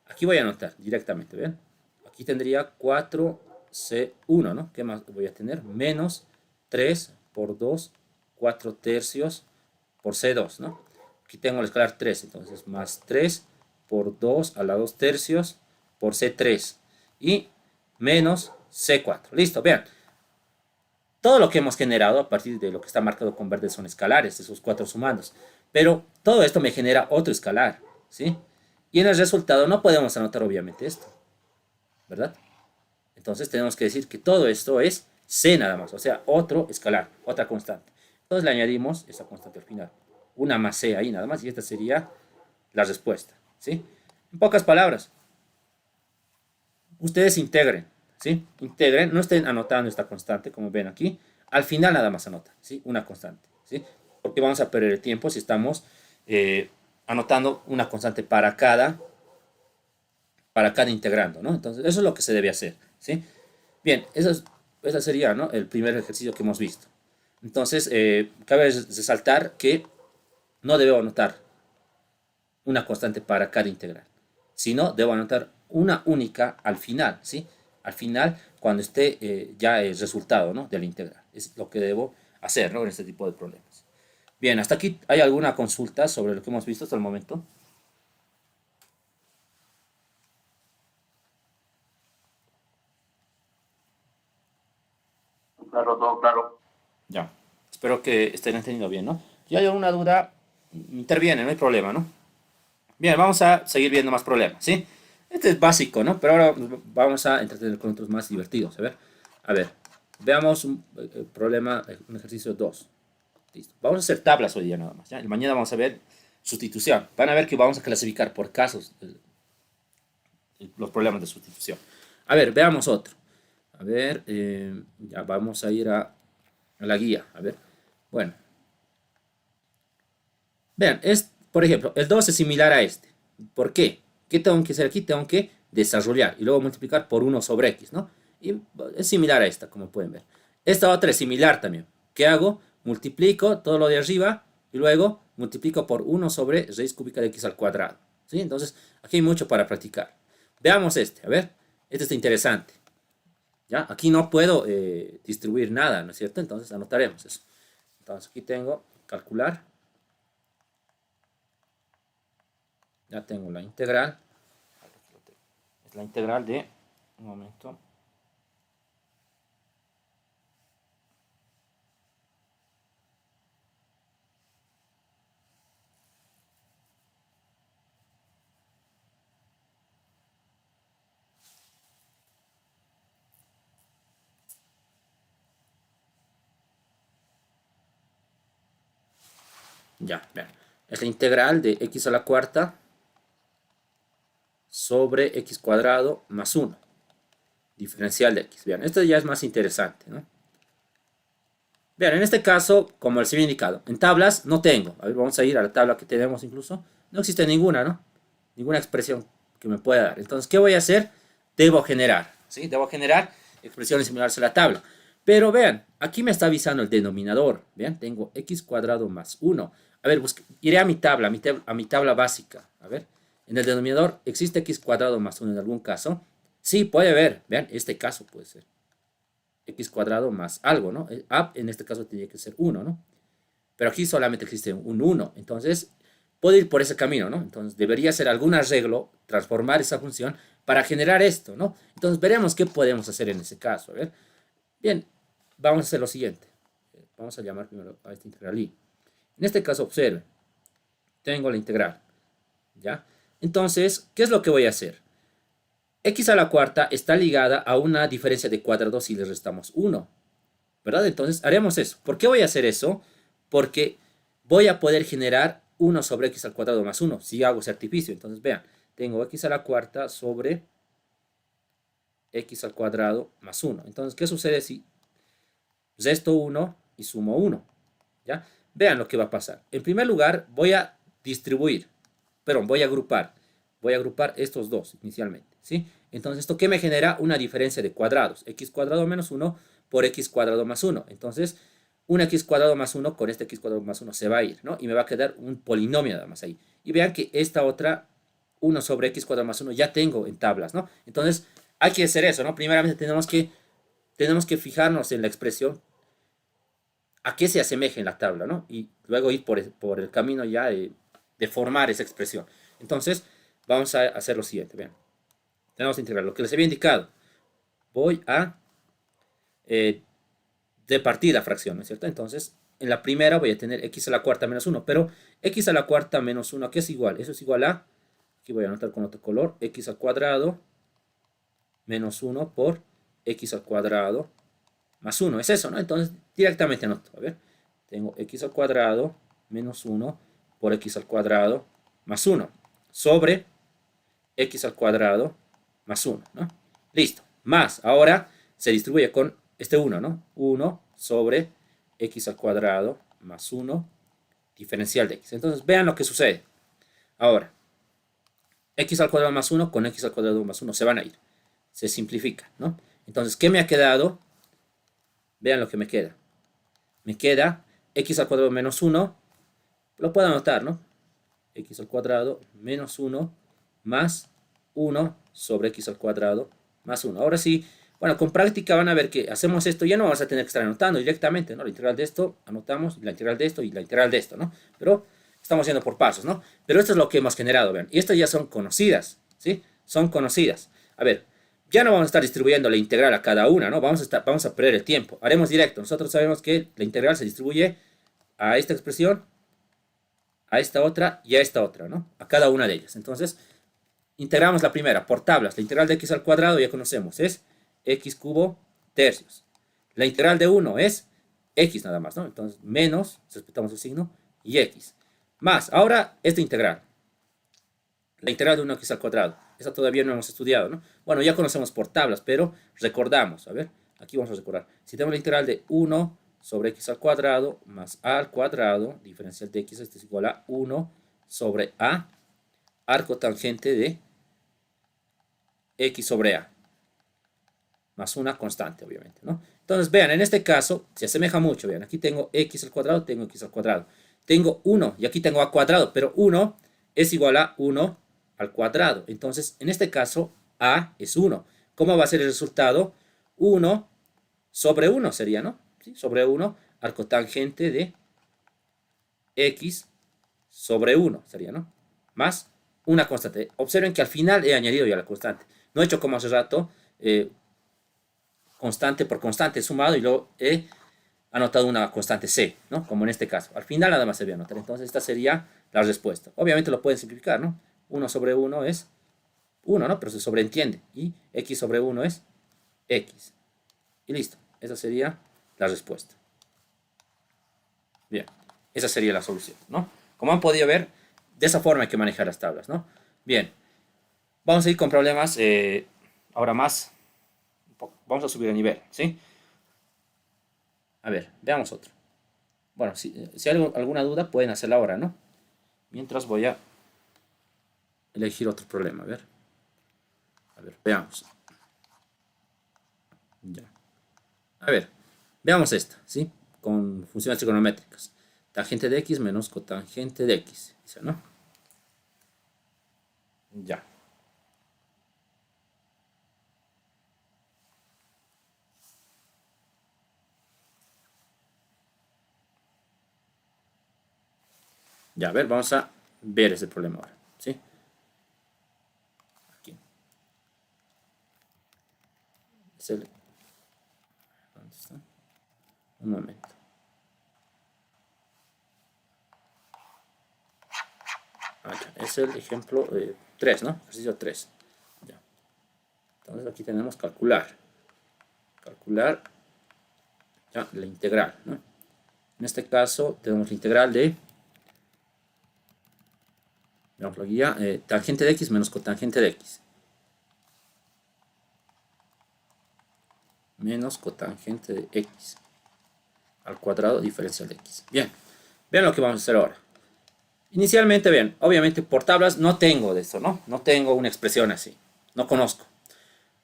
Aquí voy a anotar directamente, ¿ven? Aquí tendría 4c1, ¿no? ¿Qué más voy a tener? Menos 3 por 2, 4 tercios por c2, ¿no? Aquí tengo el escalar 3, entonces más 3 por 2 a la 2 tercios por c3 y menos c4. Listo, vean. Todo lo que hemos generado a partir de lo que está marcado con verde son escalares, esos cuatro sumandos. Pero todo esto me genera otro escalar, ¿sí? Y en el resultado no podemos anotar obviamente esto, ¿verdad? Entonces tenemos que decir que todo esto es c nada más, o sea, otro escalar, otra constante. Entonces le añadimos esa constante al final. Una más c ahí nada más y esta sería la respuesta, ¿sí? En pocas palabras, ustedes integren, ¿sí? Integren, no estén anotando esta constante como ven aquí. Al final nada más anota, ¿sí? Una constante, ¿sí? Porque vamos a perder el tiempo si estamos anotando una constante para cada integrando, ¿no? Entonces, eso es lo que se debe hacer, ¿sí? Bien, ese sería, ¿no? El primer ejercicio que hemos visto. Entonces, cabe resaltar que no debo anotar una constante para cada integral, sino debo anotar una única al final, ¿sí? Al final, cuando esté ya el resultado, ¿no? De la integral. Es lo que debo hacer, ¿no? En este tipo de problemas. Bien, hasta aquí hay alguna consulta sobre lo que hemos visto hasta el momento. Claro, todo claro. Espero que estén entendiendo bien, ¿no? Si hay alguna duda, interviene, no hay problema, ¿no? Bien, vamos a seguir viendo más problemas, ¿sí? Este es básico, ¿no? Pero ahora vamos a entretener con otros más divertidos, a ver, veamos un problema, un ejercicio 2. Listo. Vamos a hacer tablas hoy día nada más, ¿ya? Y mañana vamos a ver sustitución. Van a ver que vamos a clasificar por casos los problemas de sustitución. A ver, veamos otro. A ver, ya vamos a ir a la guía. A ver, bueno. Vean, por ejemplo, el 2 es similar a este. ¿Por qué? ¿Qué tengo que hacer aquí? Tengo que desarrollar y luego multiplicar por 1 sobre x, ¿no? Y es similar a esta, como pueden ver. Esta otra es similar también. ¿Qué hago? Multiplico todo lo de arriba y luego multiplico por 1 sobre raíz cúbica de x al cuadrado. ¿Sí? Entonces, aquí hay mucho para practicar. Veamos este, a ver. Este está interesante. ¿Ya? Aquí no puedo distribuir nada, ¿no es cierto? Entonces anotaremos eso. Entonces aquí tengo calcular. Ya tengo la integral. Es la integral de, un momento. Ya, vean. Es la integral de x a la cuarta sobre x cuadrado más 1. Diferencial de x. Vean, esto ya es más interesante, ¿no? Vean, en este caso, como les había indicado, en tablas no tengo. A ver, vamos a ir a la tabla que tenemos incluso. No existe ninguna, ¿no? Ninguna expresión que me pueda dar. Entonces, ¿qué voy a hacer? Debo generar, ¿sí? Debo generar expresiones similares a la tabla. Pero vean, aquí me está avisando el denominador. Vean, tengo x cuadrado más 1. A ver, iré a mi tabla, a mi tabla básica. A ver, en el denominador, ¿existe x cuadrado más 1 en algún caso? Sí, puede haber. Vean, este caso puede ser x cuadrado más algo, ¿no? En este caso tendría que ser 1, ¿no? Pero aquí solamente existe un 1. Entonces, puedo ir por ese camino, ¿no? Entonces, debería ser algún arreglo, transformar esa función para generar esto, ¿no? Entonces, veremos qué podemos hacer en ese caso. A ver. Bien, vamos a hacer lo siguiente. Vamos a llamar primero a esta integral y. En este caso, observen. Tengo la integral, ¿ya? Entonces, ¿qué es lo que voy a hacer? X a la cuarta está ligada a una diferencia de cuadrados si le restamos 1, ¿verdad? Entonces, haremos eso. ¿Por qué voy a hacer eso? Porque voy a poder generar 1 sobre x al cuadrado más 1 si hago ese artificio. Entonces, vean, tengo x a la cuarta sobre x al cuadrado más 1. Entonces, ¿qué sucede si resto 1 y sumo 1? ¿Ya? Vean lo que va a pasar. En primer lugar, voy a distribuir, perdón, voy a agrupar. Voy a agrupar estos dos inicialmente, ¿sí? Entonces, ¿esto qué me genera? Una diferencia de cuadrados. X cuadrado menos 1 por x cuadrado más 1. Entonces, un x cuadrado más 1 con este x cuadrado más 1 se va a ir, ¿no? Y me va a quedar un polinomio nada más ahí. Y vean que esta otra, 1 sobre x cuadrado más 1, ya tengo en tablas, ¿no? Entonces, hay que hacer eso, ¿no? Primeramente tenemos que fijarnos en la expresión a qué se asemeja en la tabla, ¿no? Y luego ir por el camino ya de formar esa expresión. Entonces, vamos a hacer lo siguiente, vean. Tenemos que integrar lo que les había indicado. Voy a de partir la fracción, ¿no es cierto? Entonces, en la primera voy a tener x a la cuarta menos 1, pero x a la cuarta menos 1, ¿a qué es igual? Eso es igual a, aquí voy a anotar con otro color, x al cuadrado menos 1 por x al cuadrado más 1, es eso, ¿no? Entonces, directamente anoto, a ver, tengo x al cuadrado menos 1 por x al cuadrado más 1 sobre x al cuadrado más 1, ¿no? Listo, más, ahora se distribuye con este 1, ¿no? 1 sobre x al cuadrado más 1 diferencial de x. Entonces, vean lo que sucede. Ahora, x al cuadrado más 1 con x al cuadrado más 1 se van a ir. Se simplifica, ¿no? Entonces, ¿qué me ha quedado? Vean lo que me queda. Me queda x al cuadrado menos 1. Lo puedo anotar, ¿no? X al cuadrado menos 1 más 1 sobre x al cuadrado más 1. Ahora sí, bueno, con práctica van a ver que hacemos esto, ya no vamos a tener que estar anotando directamente, ¿no? La integral de esto, anotamos, la integral de esto y la integral de esto, ¿no? Pero estamos yendo por pasos, ¿no? Pero esto es lo que hemos generado, vean. Y estas ya son conocidas, ¿sí? Son conocidas. A ver, ya no vamos a estar distribuyendo la integral a cada una, ¿no? Vamos a perder el tiempo. Haremos directo. Nosotros sabemos que la integral se distribuye a esta expresión, a esta otra y a esta otra, ¿no? A cada una de ellas. Entonces, integramos la primera por tablas. La integral de x al cuadrado ya conocemos, es x cubo tercios. La integral de 1 es x nada más, ¿no? Entonces, menos, respetamos el signo, y x. Más, ahora esta integral. La integral de 1x al cuadrado. Esa todavía no hemos estudiado, ¿no? Bueno, ya conocemos por tablas, pero recordamos. A ver, aquí vamos a recordar. Si tenemos la integral de 1 sobre x al cuadrado más a al cuadrado, diferencial de x, esto es igual a 1 sobre a, arco tangente de x sobre a, más una constante, obviamente, ¿no? Entonces, vean, en este caso, se asemeja mucho, vean, aquí tengo x al cuadrado, tengo x al cuadrado. Tengo 1 y aquí tengo a cuadrado, pero 1 es igual a 1 al cuadrado. Entonces, en este caso, a es 1. ¿Cómo va a ser el resultado? 1 sobre 1 sería, ¿no? ¿Sí? Sobre 1, arco tangente de x sobre 1 sería, ¿no? Más una constante. Observen que al final he añadido ya la constante. No he hecho como hace rato, constante por constante, he sumado y luego he anotado una constante c, ¿no? Como en este caso. Al final nada más se debe anotar. Entonces, esta sería la respuesta. Obviamente lo pueden simplificar, ¿no? 1 sobre 1 es 1, ¿no? Pero se sobreentiende. Y x sobre 1 es x. Y listo. Esa sería la respuesta. Bien. Esa sería la solución, ¿no? Como han podido ver, de esa forma hay que manejar las tablas, ¿no? Bien. Vamos a ir con problemas ahora más. Vamos a subir el nivel, ¿sí? A ver, veamos otro. Bueno, si hay alguna duda pueden hacerla ahora, ¿no? Mientras voy a elegir otro problema, a ver, veamos. Ya. A ver, veamos esta, ¿sí? Con funciones trigonométricas. Tangente de x menos cotangente de x, ¿sí, no? Ya. Ya, a ver, vamos a ver ese problema ahora, ¿sí? Aquí. Es el... ¿Dónde está? Un momento. Es el ejemplo 3, ¿no? Ejercicio 3. Ya. Entonces aquí tenemos calcular. Calcular ya, la integral, ¿no? En este caso tenemos la integral de, veamos la guía, tangente de x menos cotangente de x. Menos cotangente de x al cuadrado diferencial de x. Bien, vean lo que vamos a hacer ahora. Inicialmente, vean, obviamente por tablas no tengo de esto, ¿no? No tengo una expresión así, no conozco.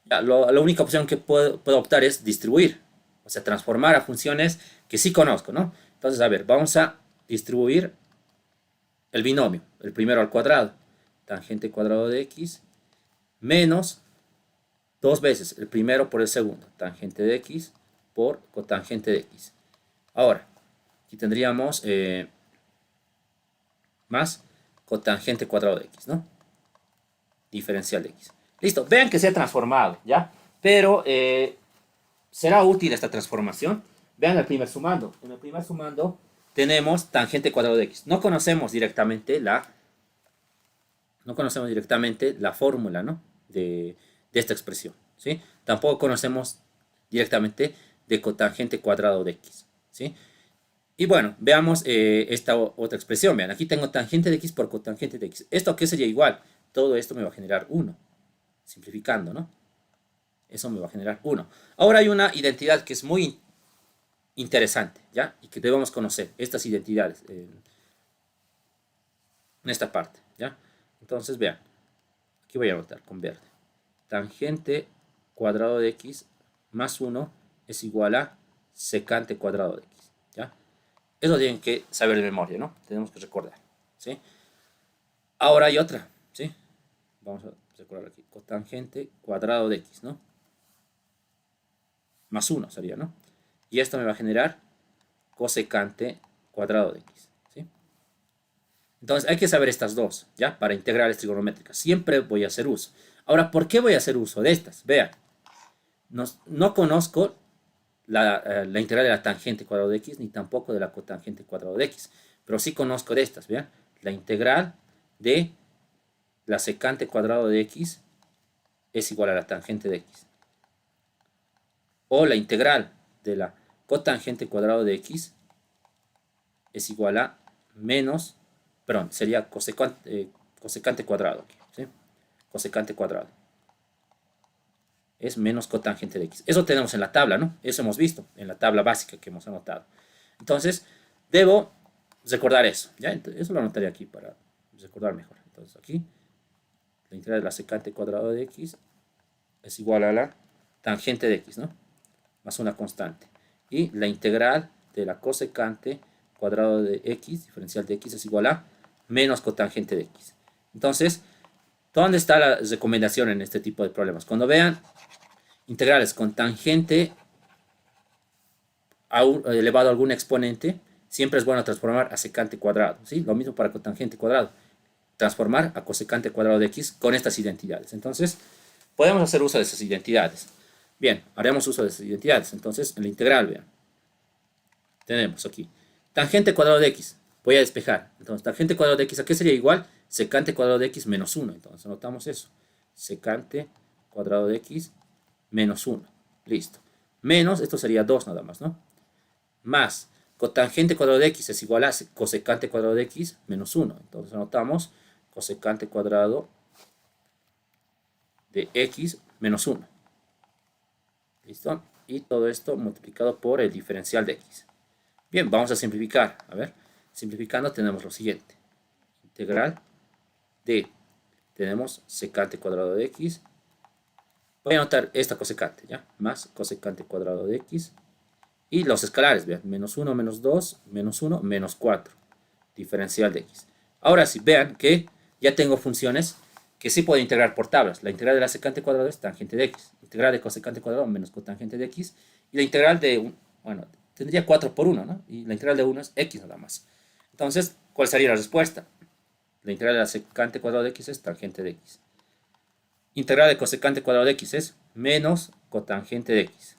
Ya, la única opción que puedo optar es distribuir, o sea, transformar a funciones que sí conozco, ¿no? Entonces, a ver, vamos a distribuir el binomio, el primero al cuadrado, tangente cuadrado de x, menos dos veces el primero por el segundo, tangente de x por cotangente de x. Ahora, aquí tendríamos más cotangente cuadrado de x, ¿no? Diferencial de x. Listo, vean que se ha transformado, ¿ya? Pero será útil esta transformación. Vean el primer sumando. En el primer sumando tenemos tangente cuadrado de x. No conocemos directamente la fórmula, ¿no? de esta expresión, ¿sí? Tampoco conocemos directamente de cotangente cuadrado de x, ¿sí? Y bueno, veamos esta otra expresión. Vean, aquí tengo tangente de x por cotangente de x. ¿Esto qué sería igual? Todo esto me va a generar 1. Simplificando, ¿no? Eso me va a generar 1. Ahora hay una identidad que es muy interesante, ¿ya? Y que debemos conocer, estas identidades en esta parte, ¿ya? Entonces, vean, aquí voy a anotar con verde. Tangente cuadrado de x más 1 es igual a secante cuadrado de x, ¿ya? Eso tienen que saber de memoria, ¿no? Tenemos que recordar, ¿sí? Ahora hay otra, ¿sí? Vamos a recordar aquí, cotangente cuadrado de x, ¿no? Más 1 sería, ¿no? Y esto me va a generar cosecante cuadrado de x, ¿sí? Entonces hay que saber estas dos, ¿ya? Para integrales trigonométricas. Siempre voy a hacer uso. Ahora, ¿por qué voy a hacer uso de estas? Vean, no conozco la integral de la tangente cuadrado de x, ni tampoco de la cotangente cuadrado de x, pero sí conozco de estas, vean, la integral de la secante cuadrado de x es igual a la tangente de x, o la integral de la cotangente cuadrado de x es igual a menos, perdón, sería cosecante cuadrado aquí, ¿sí? Cosecante cuadrado es menos cotangente de x. Eso tenemos en la tabla, ¿no? Eso hemos visto en la tabla básica que hemos anotado. Entonces, debo recordar eso, ¿ya? Entonces, eso lo anotaré aquí para recordar mejor. Entonces, aquí, la integral de la secante cuadrado de x es igual a la tangente de x, ¿no? Más una constante. Y la integral de la cosecante cuadrado de x, diferencial de x, es igual a menos cotangente de x. Entonces, ¿dónde está la recomendación en este tipo de problemas? Cuando vean integrales con tangente elevado a algún exponente, siempre es bueno transformar a secante cuadrado, ¿sí? Lo mismo para cotangente cuadrado. Transformar a cosecante cuadrado de x con estas identidades. Entonces, podemos hacer uso de esas identidades. Bien, haremos uso de esas identidades. Entonces, en la integral, vean, tenemos aquí tangente cuadrado de x. Voy a despejar. Entonces, tangente cuadrado de x, ¿a qué sería igual? Secante cuadrado de x menos 1. Entonces, anotamos eso. Secante cuadrado de x menos 1. Listo. Menos, esto sería 2 nada más, ¿no? Más cotangente cuadrado de x es igual a cosecante cuadrado de x menos 1. Entonces anotamos cosecante cuadrado de x menos 1. ¿Listo? Y todo esto multiplicado por el diferencial de x. Bien, vamos a simplificar. A ver, simplificando tenemos lo siguiente. Integral de, tenemos secante cuadrado de x. Voy a anotar esta cosecante, ¿ya? Más cosecante cuadrado de x. Y los escalares, vean, menos 1, menos 2, menos 1, menos 4. Diferencial de x. Ahora sí, vean que ya tengo funciones que sí puedo integrar por tablas. La integral de la secante cuadrado es tangente de x. Integral de cosecante cuadrado menos cotangente de x. Y la integral de, bueno, tendría 4 por 1, ¿no? Y la integral de 1 es x nada más. Entonces, ¿cuál sería la respuesta? La integral de la secante cuadrado de x es tangente de x. Integral de cosecante cuadrado de x es menos cotangente de x.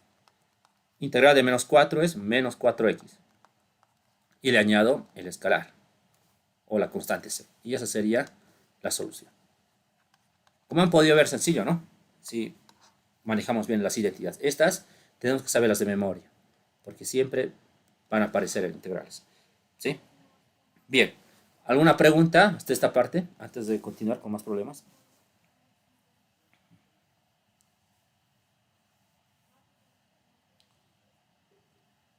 Integral de menos 4 es menos 4x. Y le añado el escalar, o la constante c. Y esa sería la solución. Como han podido ver, sencillo, ¿no? Si manejamos bien las identidades. Estas tenemos que saberlas de memoria, porque siempre van a aparecer en integrales. ¿Sí? Bien. ¿Alguna pregunta hasta esta parte, antes de continuar con más problemas?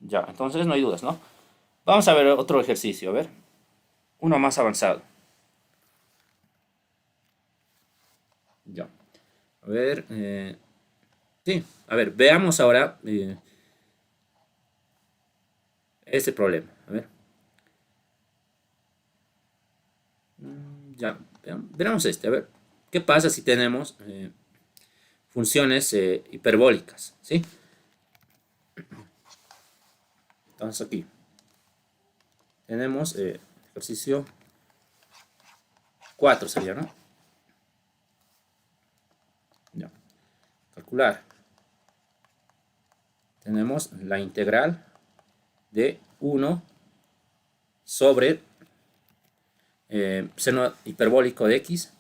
Ya, entonces no hay dudas, ¿no? Vamos a ver otro ejercicio, a ver. Uno más avanzado. Ya. A ver, sí, a ver, veamos ahora este problema. A ver. Ya, veamos este. A ver, ¿qué pasa si tenemos funciones hiperbólicas? ¿Sí? Entonces aquí tenemos ejercicio 4 sería, ¿no? Ya. Calcular. Tenemos la integral de 1 sobre seno hiperbólico de x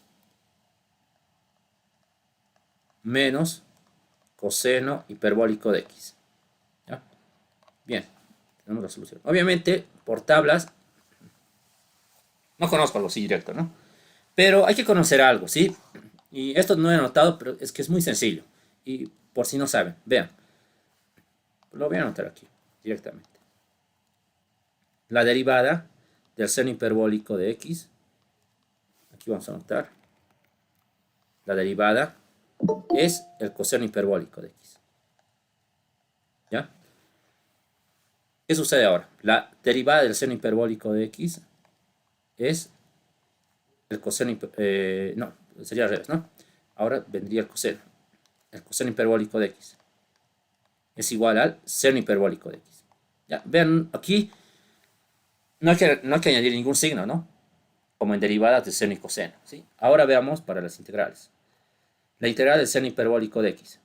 menos coseno hiperbólico de x. ¿Ya? Bien, tenemos la solución. Obviamente, por tablas, no conozco algo así directo, ¿no? Pero hay que conocer algo, ¿sí? Y esto no he anotado, pero es que es muy sencillo. Y por si no saben, vean. Lo voy a anotar aquí, directamente. La derivada del seno hiperbólico de x. Aquí vamos a anotar. La derivada es el coseno hiperbólico de x. ¿Ya? ¿Qué sucede ahora? La derivada del seno hiperbólico de x es el coseno, no, sería al revés, ¿no? Ahora vendría el coseno. El coseno hiperbólico de x es igual al seno hiperbólico de x. Ya, vean, aquí no hay que añadir ningún signo, ¿no? Como en derivadas de seno y coseno, ¿sí? Ahora veamos para las integrales. La integral del seno hiperbólico de x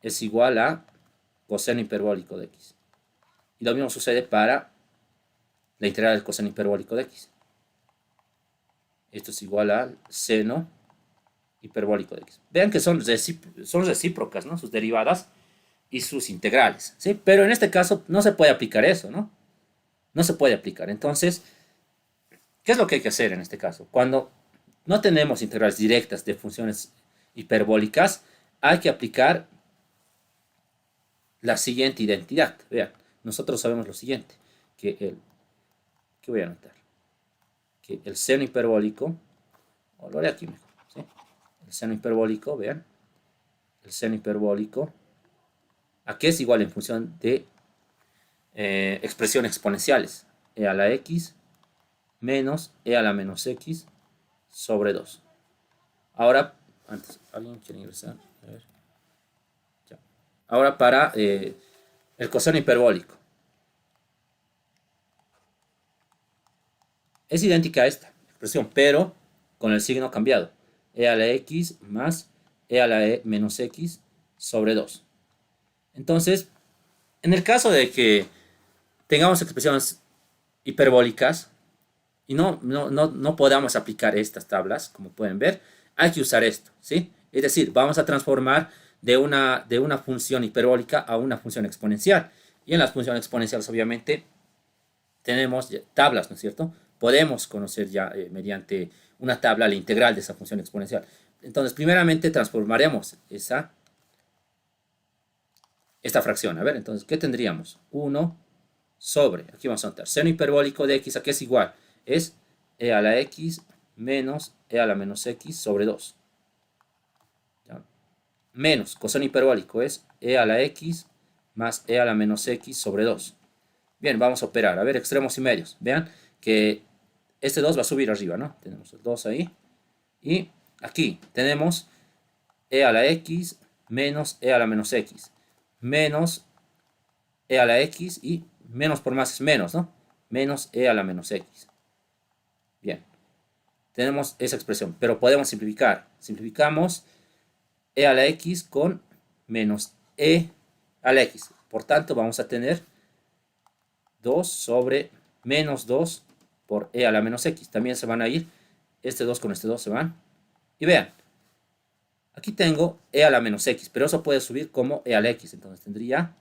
es igual a coseno hiperbólico de x. Y lo mismo sucede para la integral del coseno hiperbólico de x. Esto es igual al seno hiperbólico de x. Vean que son recíprocas, ¿no? Sus derivadas y sus integrales, ¿sí? Pero en este caso no se puede aplicar eso, ¿no? No se puede aplicar. Entonces, ¿qué es lo que hay que hacer en este caso? Cuando no tenemos integrales directas de funciones hiperbólicas, hay que aplicar la siguiente identidad. Vean, nosotros sabemos lo siguiente, ¿qué voy a anotar? Que el seno hiperbólico, o lo haré aquí mejor, ¿sí? El seno hiperbólico, vean, el seno hiperbólico, ¿a qué es igual en función de expresiones exponenciales? E a la x menos e a la menos x sobre 2. Ahora, antes, ¿alguien quiere ingresar? A ver. Ya. Ahora para el coseno hiperbólico. Es idéntica a esta expresión, pero con el signo cambiado. E a la x más e a la menos x sobre 2. Entonces, en el caso de que tengamos expresiones hiperbólicas y no podamos aplicar estas tablas, como pueden ver, hay que usar esto, ¿sí? Es decir, vamos a transformar de una función hiperbólica a una función exponencial. Y en las funciones exponenciales, obviamente, tenemos tablas, ¿no es cierto? Podemos conocer ya mediante una tabla la integral de esa función exponencial. Entonces, primeramente transformaremos esta fracción. A ver, entonces, ¿qué tendríamos? 1 sobre, aquí vamos a notar, seno hiperbólico de x, ¿a qué es igual? Es e a la x menos e a la menos x sobre 2. ¿Ya? Menos coseno hiperbólico es e a la x más e a la menos x sobre 2. Bien, vamos a operar. A ver, extremos y medios. Vean que este 2 va a subir arriba, ¿no? Tenemos el 2 ahí. Y aquí tenemos e a la x menos e a la menos x. Menos e a la x y menos por más es menos, ¿no? Menos e a la menos x. Bien, tenemos esa expresión, pero podemos simplificar. Simplificamos e a la x con menos e a la x. Por tanto, vamos a tener 2 sobre menos 2 por e a la menos x. También se van a ir, este 2 con este 2 se van. Y vean, aquí tengo e a la menos x, pero eso puede subir como e a la x. Entonces tendría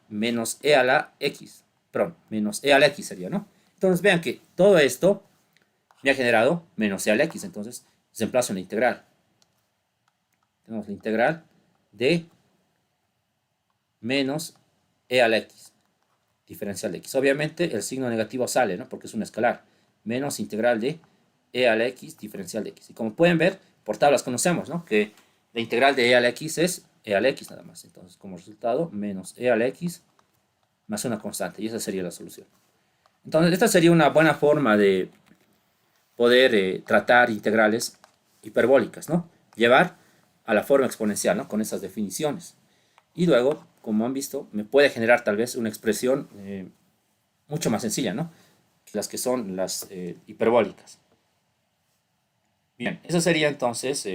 menos e a la x. Perdón, menos e a la x sería, ¿no? Entonces vean que todo esto me ha generado menos e a la x. Entonces reemplazo en la integral. Tenemos la integral de menos e a la x. Diferencial de x. Obviamente el signo negativo sale, ¿no? Porque es un escalar. Menos integral de e a la x diferencial de x. Y como pueden ver, por tablas conocemos, ¿no? Que la integral de e a la x es e a la x nada más. Entonces, como resultado, menos e a la x más una constante. Y esa sería la solución. Entonces, esta sería una buena forma de poder tratar integrales hiperbólicas, ¿no? Llevar a la forma exponencial, ¿no? Con esas definiciones. Y luego, como han visto, me puede generar tal vez una expresión mucho más sencilla, ¿no? Que las que son las hiperbólicas. Bien, eso sería entonces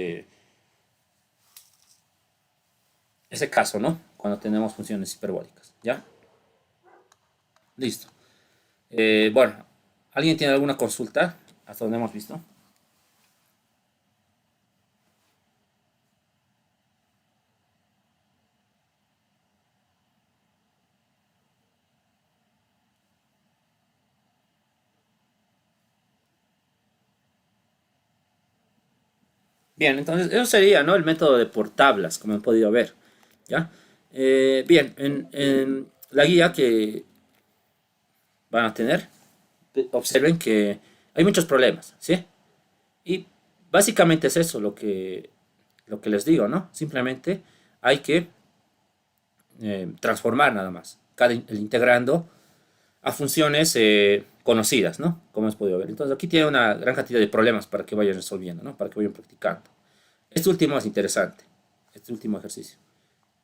ese caso, ¿no? Cuando tenemos funciones hiperbólicas, ¿ya? Listo. Bueno, ¿alguien tiene alguna consulta hasta donde hemos visto? Bien, entonces eso sería, ¿no? El método de por tablas, como han podido ver, ¿ya? Bien, en la guía que van a tener, observen que hay muchos problemas, ¿sí? Y básicamente es eso lo que les digo, ¿no? Simplemente hay que transformar nada más, el integrando a funciones conocidas, ¿no? Como hemos podido ver. Entonces aquí tiene una gran cantidad de problemas para que vayan resolviendo, ¿no? Para que vayan practicando. Este último es interesante, este último ejercicio.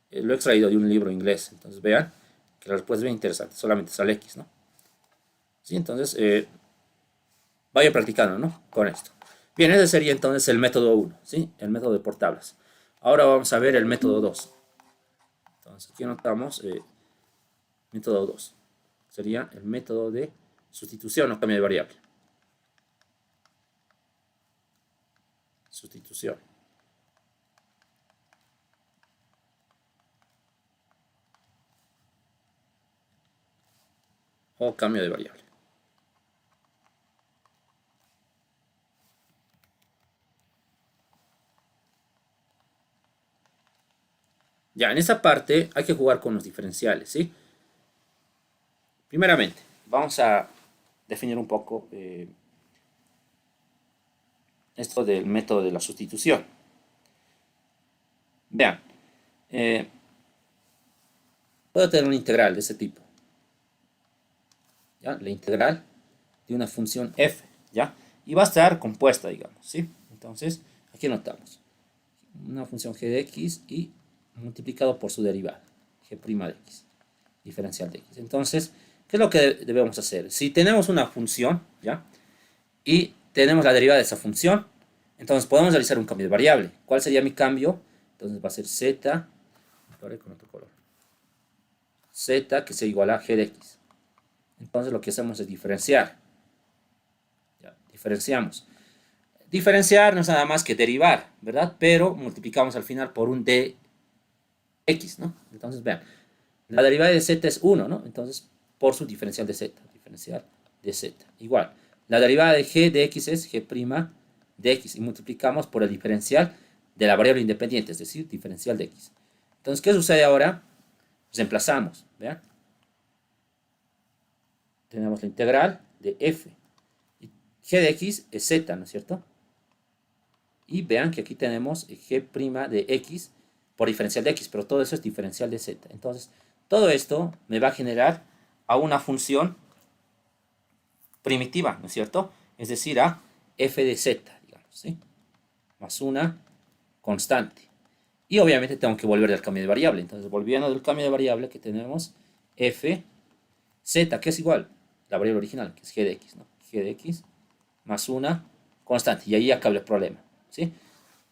Lo he extraído de un libro inglés, entonces vean que la respuesta es bien interesante, solamente sale X, ¿no? Sí, entonces vayan practicando, ¿no? Con esto. Bien, ese sería entonces el método uno, ¿sí? El método de por tablas. Ahora vamos a ver el método 2. Entonces, aquí anotamos método 2. Sería el método de sustitución o cambio de variable. Sustitución. O cambio de variable. Ya, en esta parte hay que jugar con los diferenciales, ¿sí? Primeramente, vamos a definir un poco esto del método de la sustitución. Vean, eh, puedo tener una integral de ese tipo. ¿Ya? La integral de una función f, ¿ya? Y va a estar compuesta, digamos, ¿sí? Entonces, aquí anotamos una función g de x y multiplicado por su derivada, g' de x, diferencial de x. Entonces, ¿qué es lo que debemos hacer? Si tenemos una función, ¿ya? Y tenemos la derivada de esa función, entonces podemos realizar un cambio de variable. ¿Cuál sería mi cambio? Entonces va a ser z, con otro color, z que sea igual a g de x. Entonces lo que hacemos es diferenciar. ¿Ya? Diferenciamos. Diferenciar no es nada más que derivar, ¿verdad? Pero multiplicamos al final por un dx, ¿no? Entonces vean, la derivada de z es 1, ¿no? Entonces por su diferencial de z, diferencial de z. Igual, la derivada de g de x es g' de x y multiplicamos por el diferencial de la variable independiente, es decir, diferencial de x. Entonces, ¿qué sucede ahora? Reemplazamos, ¿vean? Tenemos la integral de f. Y g de x es z, ¿no es cierto? Y vean que aquí tenemos g' de x por diferencial de x, pero todo eso es diferencial de z. Entonces, todo esto me va a generar a una función primitiva, ¿no es cierto? Es decir, a f de z, digamos, ¿sí? Más una constante. Y obviamente tengo que volver del cambio de variable. Entonces, volviendo del cambio de variable que tenemos f z, que es igual la variable original, que es g de x, ¿no? G de x más una constante. Y ahí acaba el problema, ¿sí?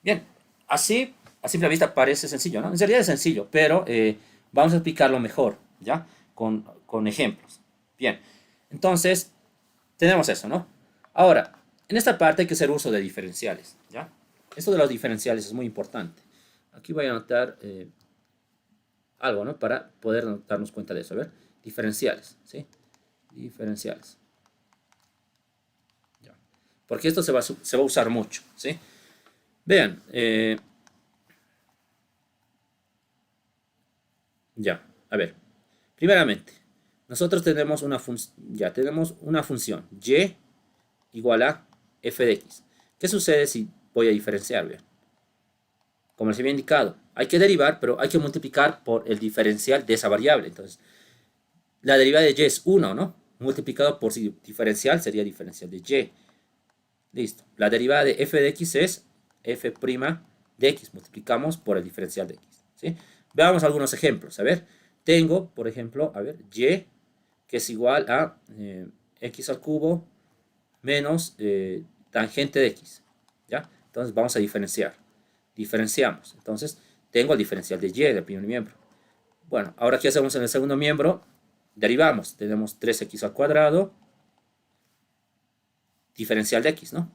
Bien, así a simple vista parece sencillo, ¿no? En realidad es sencillo, pero vamos a explicarlo mejor, ¿ya? Con ejemplos. Bien, entonces tenemos eso, ¿no? Ahora, en esta parte hay que hacer uso de diferenciales, ¿ya? Esto de los diferenciales es muy importante. Aquí voy a anotar algo, ¿no? Para poder darnos cuenta de eso. A ver, diferenciales, ¿sí? Diferenciales. Ya. Porque esto se va a usar mucho, ¿sí? Vean, ya, a ver. Primeramente, nosotros tenemos tenemos una función y igual a f de x. ¿Qué sucede si voy a diferenciar? Vean. Como les había indicado, hay que derivar, pero hay que multiplicar por el diferencial de esa variable. Entonces, la derivada de y es 1, ¿no? Multiplicado por su diferencial sería diferencial de y. Listo. La derivada de f de x es f' de x. Multiplicamos por el diferencial de x. ¿Sí? Veamos algunos ejemplos. A ver, tengo, por ejemplo, a ver, y que es igual a x al cubo menos tangente de x. ¿Ya? Entonces vamos a diferenciar. Diferenciamos. Entonces tengo el diferencial de y del primer miembro. Bueno, ahora ¿qué hacemos en el segundo miembro? Derivamos. Tenemos 3x al cuadrado diferencial de x, ¿no?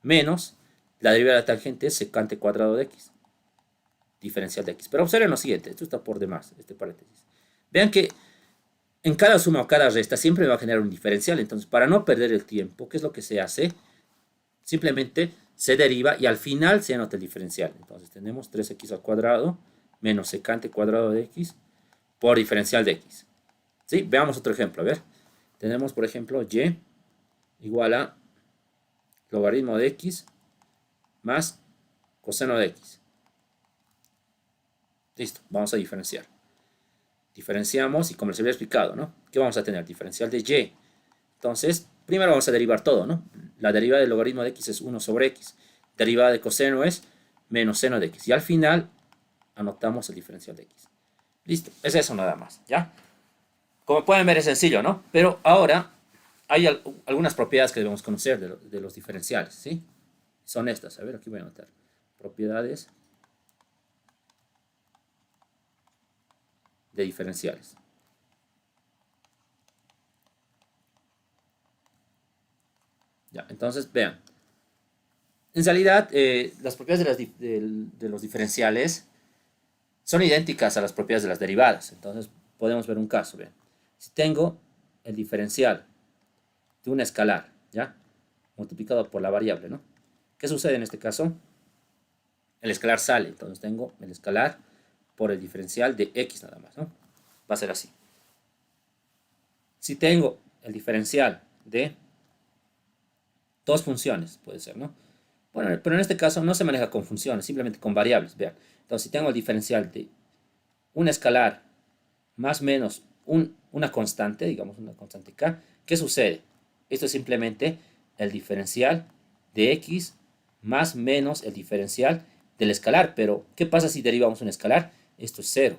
Menos la derivada de la tangente es secante cuadrado de x. Diferencial de x. Pero observen lo siguiente, esto está por demás, este paréntesis. Vean que en cada suma o cada resta siempre me va a generar un diferencial. Entonces, para no perder el tiempo, ¿qué es lo que se hace? Simplemente se deriva y al final se anota el diferencial. Entonces, tenemos 3x al cuadrado menos secante cuadrado de x por diferencial de x. ¿Sí? Veamos otro ejemplo. A ver, tenemos, por ejemplo, y igual a logaritmo de x más coseno de x. Listo, vamos a diferenciar. Diferenciamos y como les había explicado, ¿no? ¿Qué vamos a tener? Diferencial de y. Entonces, primero vamos a derivar todo, ¿no? La derivada del logaritmo de x es 1 sobre x. Derivada de coseno es menos seno de x. Y al final anotamos el diferencial de x. Listo, es eso nada más, ¿ya? Como pueden ver es sencillo, ¿no? Pero ahora hay algunas propiedades que debemos conocer de los diferenciales, ¿sí? Son estas. A ver, aquí voy a anotar. Propiedades de diferenciales. Ya, entonces, vean. En realidad, las propiedades de los diferenciales son idénticas a las propiedades de las derivadas. Entonces, podemos ver un caso. Vean. Si tengo el diferencial de un escalar, ¿ya? Multiplicado por la variable, ¿no? ¿Qué sucede en este caso? El escalar sale. Entonces, tengo el escalar por el diferencial de x nada más, ¿no? Va a ser así. Si tengo el diferencial de dos funciones, puede ser, ¿no? Bueno, pero en este caso no se maneja con funciones, simplemente con variables, vean. Entonces, si tengo el diferencial de un escalar más o menos una constante, digamos una constante k, ¿qué sucede? Esto es simplemente el diferencial de x más menos el diferencial del escalar, pero ¿qué pasa si derivamos un escalar? Esto es cero,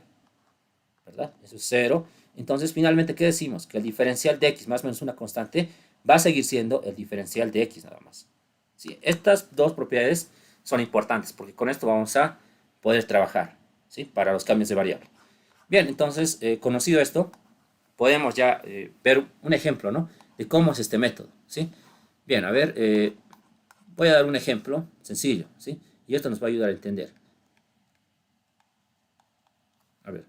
¿verdad? Eso es cero. Entonces, finalmente, ¿qué decimos? Que el diferencial de x más o menos una constante va a seguir siendo el diferencial de x nada más. ¿Sí? Estas dos propiedades son importantes porque con esto vamos a poder trabajar, ¿sí? Para los cambios de variable. Bien, entonces, conocido esto, podemos ya ver un ejemplo, ¿no? De cómo es este método, ¿sí? Bien, a ver, voy a dar un ejemplo sencillo, ¿sí? Y esto nos va a ayudar a entender. A ver,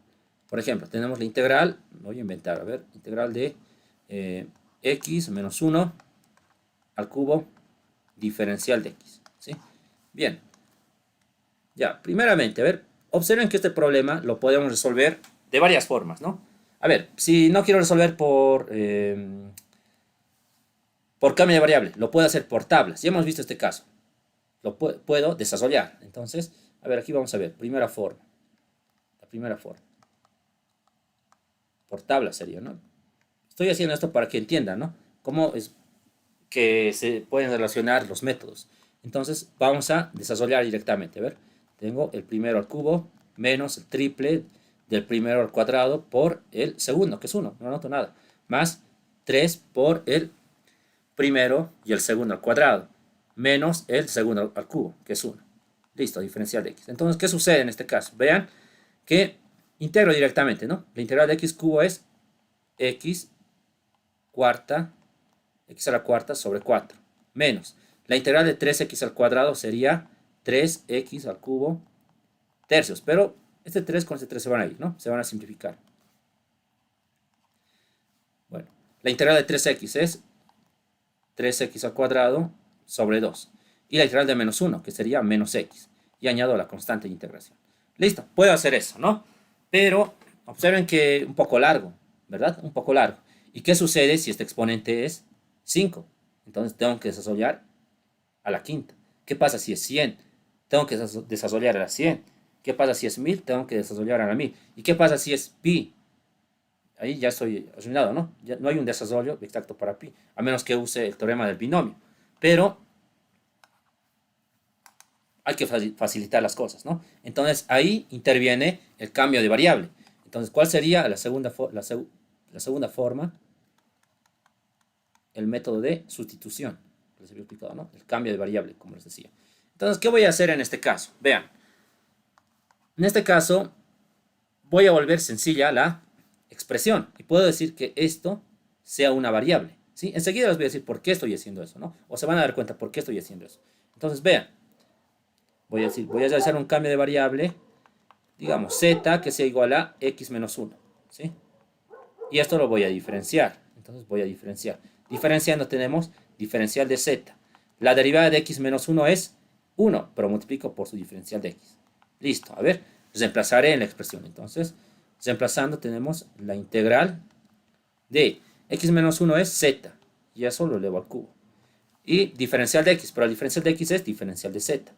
por ejemplo, tenemos la integral, voy a inventar, a ver, integral de x menos 1 al cubo diferencial de x, ¿sí? Bien, ya, primeramente, a ver, observen que este problema lo podemos resolver de varias formas, ¿no? A ver, si no quiero resolver por cambio de variable, lo puedo hacer por tablas. Ya hemos visto este caso. Lo puedo desarrollar. Entonces, a ver, aquí vamos a ver. Primera forma. La primera forma. Por tabla sería, ¿no? Estoy haciendo esto para que entiendan, ¿no? Cómo es que se pueden relacionar los métodos. Entonces, vamos a desarrollar directamente. A ver, tengo el primero al cubo menos el triple del primero al cuadrado por el segundo, que es 1. No anoto nada. Más 3 por el primero y el segundo al cuadrado, menos el segundo al cubo, que es 1. Listo, diferencial de x. Entonces, ¿qué sucede en este caso? Vean que integro directamente, ¿no? La integral de x cubo es x cuarta, x a la cuarta sobre 4, menos la integral de 3x al cuadrado sería 3x al cubo tercios, pero este 3 con este 3 se van a ir, ¿no? Se van a simplificar. Bueno, la integral de 3x es 3x al cuadrado sobre 2. Y la integral de menos 1, que sería menos x. Y añado la constante de integración. Listo, puedo hacer eso, ¿no? Pero observen que un poco largo, ¿verdad? Un poco largo. ¿Y qué sucede si este exponente es 5? Entonces tengo que desarrollar a la quinta. ¿Qué pasa si es 100? Tengo que desarrollar a la 100. ¿Qué pasa si es 1000? Tengo que desarrollar a la 1000. ¿Y qué pasa si es pi? Ahí ya estoy arruinado, ¿no? Ya no hay un desarrollo exacto para pi, a menos que use el teorema del binomio. Pero hay que facilitar las cosas, ¿no? Entonces ahí interviene el cambio de variable. Entonces, ¿cuál sería la segunda forma? El método de sustitución. Les había explicado, ¿no? El cambio de variable, como les decía. Entonces, ¿qué voy a hacer en este caso? Vean. En este caso, voy a volver sencilla la expresión. Y puedo decir que esto sea una variable, ¿sí? Enseguida les voy a decir por qué estoy haciendo eso, ¿no? O se van a dar cuenta por qué estoy haciendo eso. Entonces, vean. Voy a realizar un cambio de variable, digamos, z, que sea igual a x menos 1, ¿sí? Y esto lo voy a diferenciar. Entonces voy a diferenciar. Diferenciando tenemos diferencial de z. La derivada de x menos 1 es 1, pero multiplico por su diferencial de x. Listo, a ver, reemplazaré en la expresión. Entonces, reemplazando tenemos la integral de x menos 1 es z. Y eso lo elevo al cubo. Y diferencial de x, pero el diferencial de x es diferencial de z.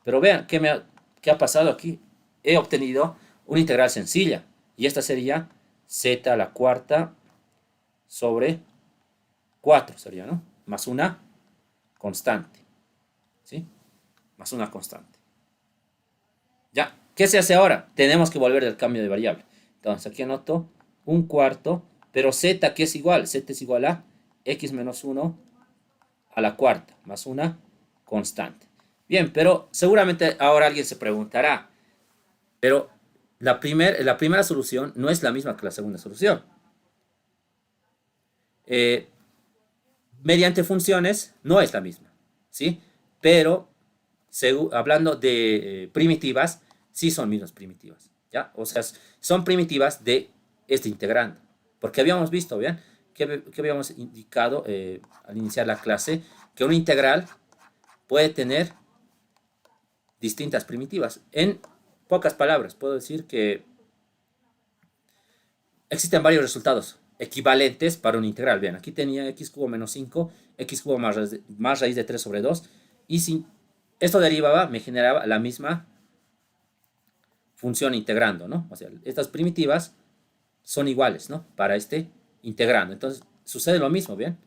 Pero vean, ¿qué ha pasado aquí? He obtenido una integral sencilla. Y esta sería z a la cuarta sobre 4, sería, ¿no? Más una constante. ¿Sí? Más una constante. Ya, ¿qué se hace ahora? Tenemos que volver del cambio de variable. Entonces aquí anoto un cuarto, pero z, ¿qué es igual? Z es igual a x menos 1 a la cuarta más una constante. Bien, pero seguramente ahora alguien se preguntará, pero la primera solución no es la misma que la segunda solución. Eh, Mediante funciones no es la misma, ¿sí? Pero hablando de primitivas, sí son mismas primitivas, ¿ya? O sea, son primitivas de este integrando. Porque habíamos visto, ¿bien? Que habíamos indicado al iniciar la clase que una integral puede tener distintas primitivas. En pocas palabras, puedo decir que existen varios resultados equivalentes para una integral. Bien, aquí tenía x cubo menos 5, x cubo más raíz de 3 sobre 2. Y si esto derivaba, me generaba la misma función integrando, ¿no? O sea, estas primitivas son iguales, ¿no? Para este integrando. Entonces, sucede lo mismo, ¿bien?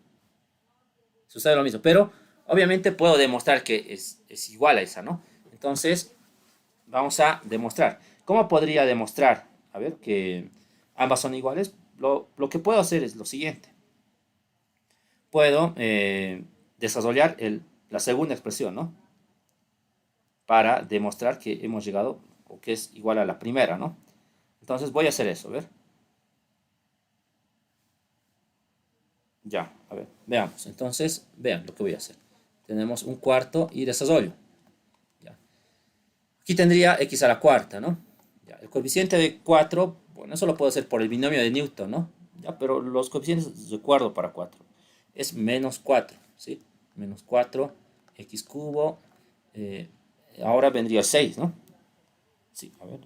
Sucede lo mismo, pero obviamente puedo demostrar que es igual a esa, ¿no? Entonces, vamos a demostrar. ¿Cómo podría demostrar? A ver, que ambas son iguales. Lo que puedo hacer es lo siguiente. Puedo desarrollar la segunda expresión, ¿no? Para demostrar que hemos llegado, o que es igual a la primera, ¿no? Entonces voy a hacer eso, a ver. Ya, a ver, veamos. Entonces, vean lo que voy a hacer. Tenemos un cuarto y desarrollo. Ya. Aquí tendría x a la cuarta, ¿no? Ya, el coeficiente de 4, bueno, eso lo puedo hacer por el binomio de Newton, ¿no? Ya, pero los coeficientes recuerdo para 4. Es menos 4, ¿sí? Menos 4, x cubo. eh, Ahora vendría 6, ¿no? Sí, a ver.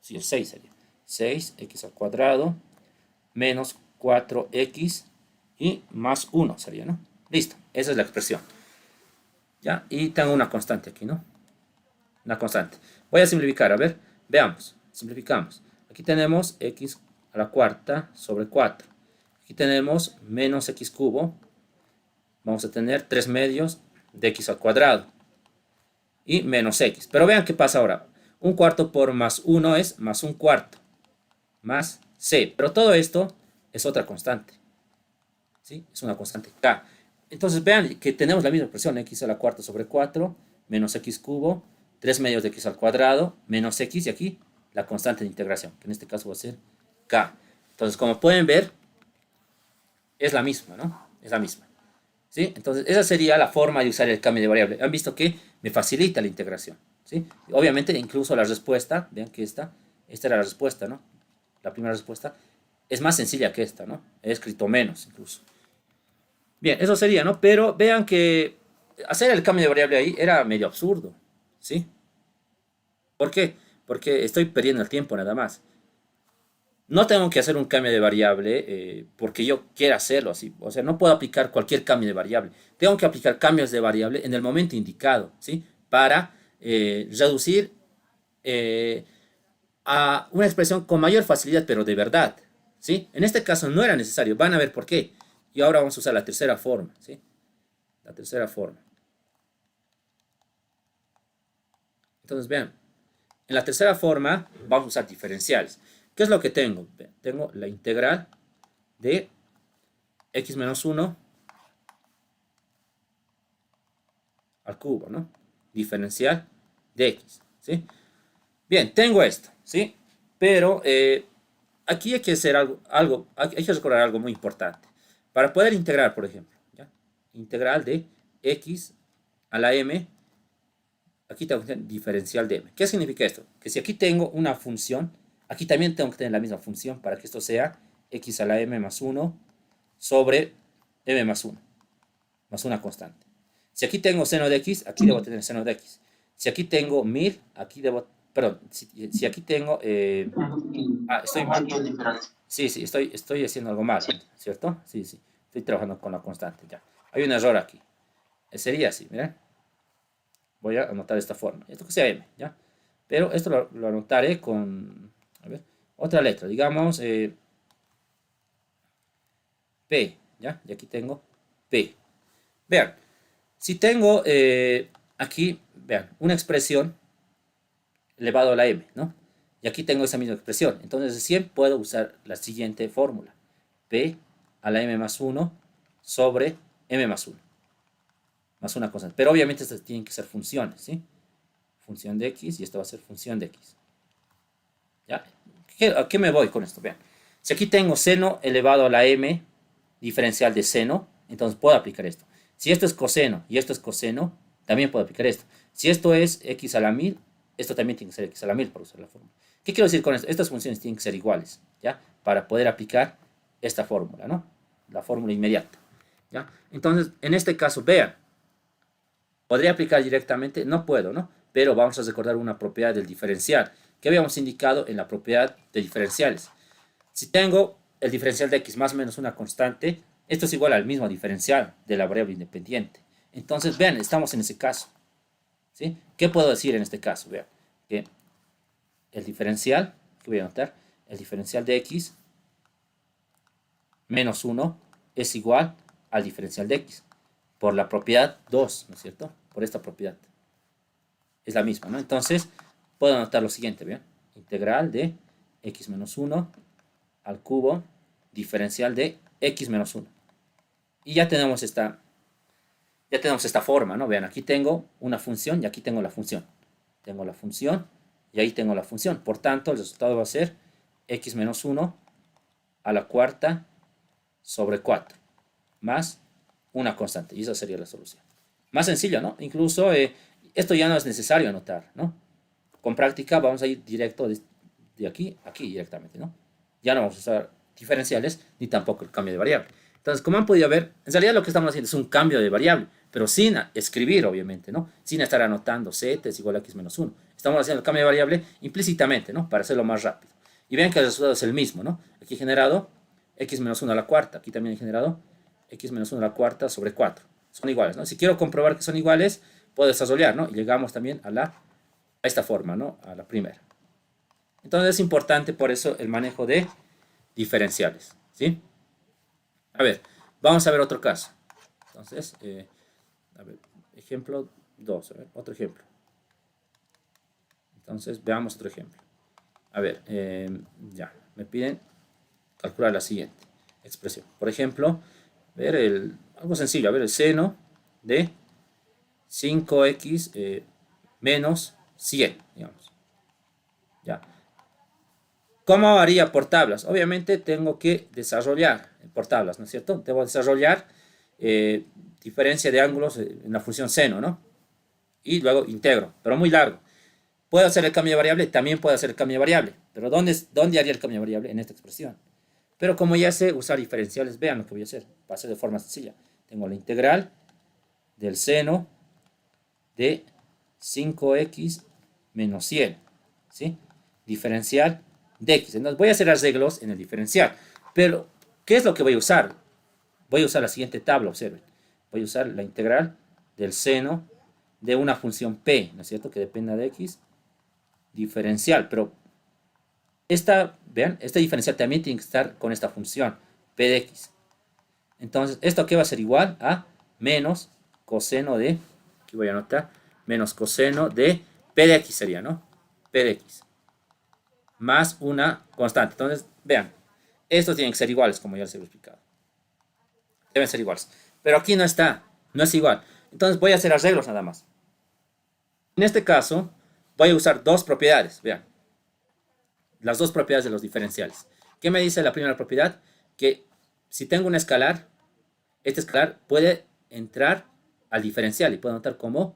Sí, el 6 sería. 6x al cuadrado menos 4x y más 1 sería, ¿no? Listo, esa es la expresión. ¿Ya? Y tengo una constante aquí, ¿no? Una constante. Voy a simplificar, a ver, veamos, simplificamos. Aquí tenemos x a la cuarta sobre 4. Aquí tenemos menos x cubo. Vamos a tener 3 medios de x al cuadrado. Y menos x. Pero vean qué pasa ahora. Un cuarto por más 1 es más un cuarto. Más c. Pero todo esto es otra constante. ¿Sí? Es una constante k. Entonces vean que tenemos la misma expresión, x a la cuarta sobre 4, menos x cubo, 3 medios de x al cuadrado, menos x, y aquí la constante de integración, que en este caso va a ser k. Entonces, como pueden ver, es la misma, ¿no? Es la misma. ¿Sí? Entonces, esa sería la forma de usar el cambio de variable. Han visto que me facilita la integración. ¿Sí? Obviamente, incluso la respuesta, vean que esta era la respuesta, ¿no? La primera respuesta es más sencilla que esta, ¿no? He escrito menos, incluso. Bien, eso sería, ¿no? Pero vean que hacer el cambio de variable ahí era medio absurdo, ¿sí? ¿Por qué? Porque estoy perdiendo el tiempo nada más. No tengo que hacer un cambio de variable porque yo quiera hacerlo así. O sea, no puedo aplicar cualquier cambio de variable. Tengo que aplicar cambios de variable en el momento indicado, ¿sí? Para reducir eh, a una expresión con mayor facilidad, pero de verdad, ¿sí? En este caso no era necesario. Van a ver por qué. Y ahora vamos a usar la tercera forma, ¿sí? La tercera forma. Entonces, vean, en la tercera forma vamos a usar diferenciales. ¿Qué es lo que tengo? Tengo la integral de x menos 1 al cubo, ¿no? Diferencial de x, ¿sí? Bien, tengo esto, ¿sí? Pero aquí hay que hacer hay que recordar algo muy importante. Para poder integrar, por ejemplo, ¿ya? Integral de x a la m, aquí tengo que tener diferencial de m. ¿Qué significa esto? Que si aquí tengo una función, aquí también tengo que tener la misma función para que esto sea x a la m más 1 sobre m más 1, más una constante. Si aquí tengo seno de x, aquí debo tener seno de x. Si aquí tengo 1000, aquí debo, perdón, si aquí tengo, estoy mal. Sí, sí, estoy haciendo algo mal, ¿cierto? Sí, sí, estoy trabajando con la constante, ya. Hay un error aquí. Sería así, miren. Voy a anotar de esta forma. Esto que sea m, ¿ya? Pero esto lo anotaré con, a ver, otra letra. Digamos, P, ¿ya? Y aquí tengo P. Vean, si tengo aquí, vean, una expresión elevado a la m, ¿no? Y aquí tengo esa misma expresión. Entonces, recién puedo usar la siguiente fórmula. P a la m más 1 sobre m más 1. Más una constante. Pero obviamente estas tienen que ser funciones, ¿sí? Función de x y esto va a ser función de x. ¿Ya? ¿A qué me voy con esto? Vean. Si aquí tengo seno elevado a la m diferencial de seno, entonces puedo aplicar esto. Si esto es coseno y esto es coseno, también puedo aplicar esto. Si esto es x a la 1000, esto también tiene que ser x a la 1000 para usar la fórmula. ¿Qué quiero decir con esto? Estas funciones tienen que ser iguales, ¿ya? Para poder aplicar esta fórmula, ¿no? La fórmula inmediata, ¿ya? Entonces, en este caso, vean, ¿podría aplicar directamente? No puedo, ¿no? Pero vamos a recordar una propiedad del diferencial que habíamos indicado en la propiedad de diferenciales. Si tengo el diferencial de x más o menos una constante, esto es igual al mismo diferencial de la variable independiente. Entonces, vean, estamos en ese caso, ¿sí? ¿Qué puedo decir en este caso? Vean, que el diferencial, que voy a anotar, el diferencial de x menos 1 es igual al diferencial de x por la propiedad 2, ¿no es cierto? Por esta propiedad. Es la misma, ¿no? Entonces, puedo anotar lo siguiente, ¿vean? Integral de x menos 1 al cubo diferencial de x menos 1. Y ya tenemos esta forma, ¿no? Vean, aquí tengo una función y aquí tengo la función. Tengo la función y ahí tengo la función. Por tanto, el resultado va a ser x menos 1 a la cuarta sobre 4 más una constante. Y esa sería la solución. Más sencillo, ¿no? Incluso esto ya no es necesario anotar, ¿no? Con práctica vamos a ir directo de aquí a aquí directamente, ¿no? Ya no vamos a usar diferenciales ni tampoco el cambio de variable. Entonces, como han podido ver, en realidad lo que estamos haciendo es un cambio de variable, pero sin escribir, obviamente, ¿no? Sin estar anotando z es igual a x menos 1. Estamos haciendo el cambio de variable implícitamente, ¿no? Para hacerlo más rápido. Y vean que el resultado es el mismo, ¿no? Aquí he generado x menos 1 a la cuarta. Aquí también he generado x menos 1 a la cuarta sobre 4. Son iguales, ¿no? Si quiero comprobar que son iguales, puedo desarrollar, ¿no? Y llegamos también a esta forma, ¿no? A la primera. Entonces es importante por eso el manejo de diferenciales, ¿sí? A ver, vamos a ver otro caso. Entonces, a ver, ejemplo 2, a ver, otro ejemplo. Entonces, veamos otro ejemplo. A ver, ya, me piden calcular la siguiente expresión. Por ejemplo, ver algo sencillo, a ver, el seno de 5x menos 100, digamos. Ya. ¿Cómo haría por tablas? Obviamente tengo que desarrollar por tablas, ¿no es cierto? Debo desarrollar diferencia de ángulos en la función seno, ¿no? Y luego integro, pero muy largo. ¿Puedo hacer el cambio de variable? También puedo hacer el cambio de variable. Pero ¿dónde haría el cambio de variable? En esta expresión. Pero como ya sé usar diferenciales, vean lo que voy a hacer. Va a ser de forma sencilla. Tengo la integral del seno de 5x menos 100, ¿sí? Diferencial de x. Entonces voy a hacer arreglos en el diferencial. Pero, ¿qué es lo que voy a usar? Voy a usar la siguiente tabla, observen. Voy a usar la integral del seno de una función p, ¿no es cierto? Que dependa de x, diferencial. Pero vean, esta diferencial también tiene que estar con esta función, p de x. Entonces, ¿esto qué va a ser igual? A menos coseno de, aquí voy a anotar, menos coseno de p de x sería, ¿no? P de x. Más una constante. Entonces, vean, estos tienen que ser iguales, como ya les he explicado. Deben ser iguales. Pero aquí no está, no es igual. Entonces voy a hacer arreglos nada más. En este caso, voy a usar dos propiedades, vean. Las dos propiedades de los diferenciales. ¿Qué me dice la primera propiedad? Que si tengo un escalar, este escalar puede entrar al diferencial y puedo anotar como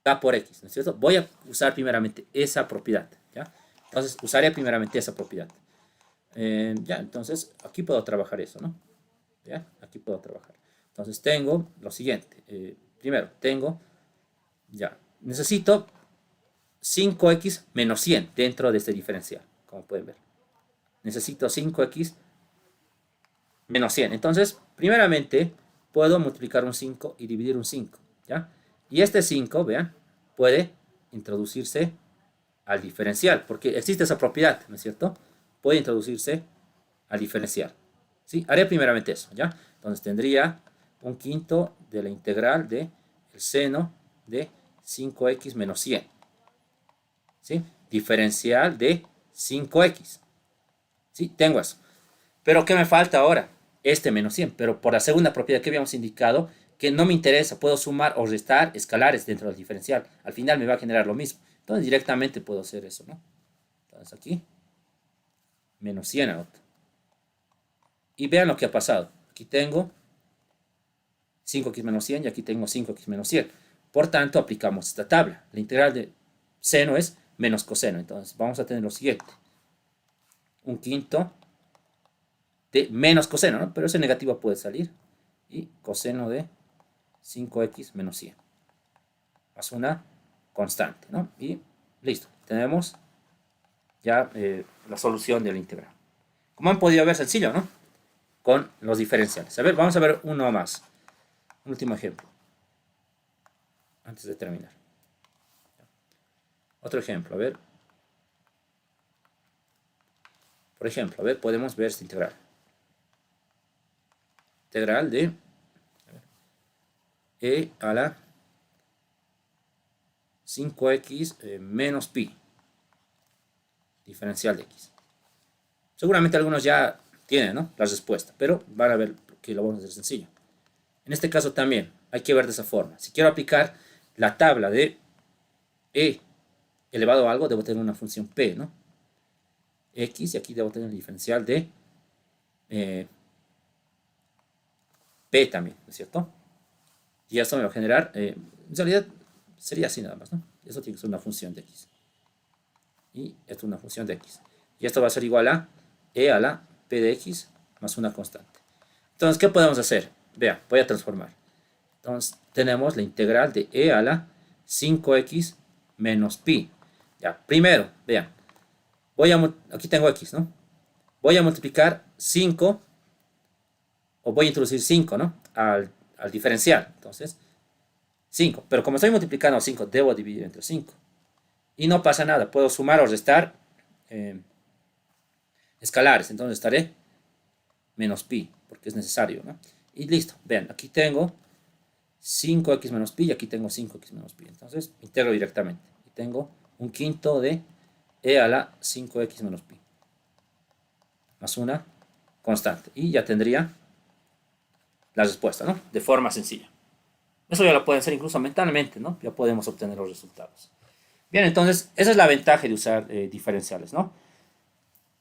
k por x, ¿no es cierto? Voy a usar primeramente esa propiedad, ¿ya? Entonces, usaré primeramente esa propiedad. Ya, entonces, aquí puedo trabajar eso, ¿no? ¿Ya? Aquí puedo trabajar. Entonces, tengo lo siguiente. Primero, tengo, ya, necesito 5x menos 100 dentro de este diferencial, como pueden ver. Necesito 5x menos 100. Entonces, primeramente, puedo multiplicar un 5 y dividir un 5, ¿ya? Y este 5, vean, puede introducirse al diferencial, porque existe esa propiedad, ¿no es cierto? Puede introducirse al diferencial. ¿Sí? Haré primeramente eso, ¿ya? Entonces tendría un quinto de la integral de el seno de 5x menos 100. ¿Sí? Diferencial de 5x. ¿Sí? Tengo eso. Pero ¿qué me falta ahora? este menos 100, pero por la segunda propiedad que habíamos indicado, que no me interesa, puedo sumar o restar escalares dentro del diferencial. Al final me va a generar lo mismo. Entonces directamente puedo hacer eso, ¿no? Entonces aquí, menos 100 out. Y vean lo que ha pasado. Aquí tengo 5x menos 100 y aquí tengo 5x menos 100. Por tanto, aplicamos esta tabla. La integral de seno es menos coseno. Entonces, vamos a tener lo siguiente. Un quinto de menos coseno, ¿no? Pero ese negativo puede salir. Y coseno de 5x menos 100. Más una constante, ¿no? Y listo. Tenemos ya la solución de la integral. Como han podido ver, sencillo, ¿no? Con los diferenciales. A ver, vamos a ver uno más. Un último ejemplo. Antes de terminar. Otro ejemplo, a ver. Por ejemplo, a ver, podemos ver esta integral. Integral de e a la 5x menos pi. Diferencial de x. Seguramente algunos ya tienen, ¿no?, la respuesta, pero van a ver que lo vamos a hacer sencillo. En este caso también hay que ver de esa forma. Si quiero aplicar la tabla de e elevado a algo, debo tener una función p, ¿no? X, y aquí debo tener el diferencial de p también, ¿no es cierto? Y esto me va a generar, en realidad sería así nada más, ¿no? Eso tiene que ser una función de x. Y esto es una función de x. Y esto va a ser igual a e a la p de x más una constante. Entonces, ¿qué podemos hacer? Vean, voy a transformar. Entonces, tenemos la integral de e a la 5x menos pi. Ya, primero, vean, aquí tengo x, ¿no? Voy a multiplicar 5, o voy a introducir 5, ¿no? Al diferencial. Entonces, 5. Pero como estoy multiplicando 5, debo dividir entre 5. Y no pasa nada, puedo sumar o restar escalares. Entonces estaré menos pi, porque es necesario, ¿no? Y listo, vean, aquí tengo 5x menos pi y aquí tengo 5x menos pi. Entonces integro directamente. Y tengo un quinto de e a la 5x menos pi. Más una constante. Y ya tendría la respuesta, ¿no? De forma sencilla. Eso ya lo pueden hacer incluso mentalmente, ¿no? Ya podemos obtener los resultados. Bien, entonces, esa es la ventaja de usar diferenciales, ¿no?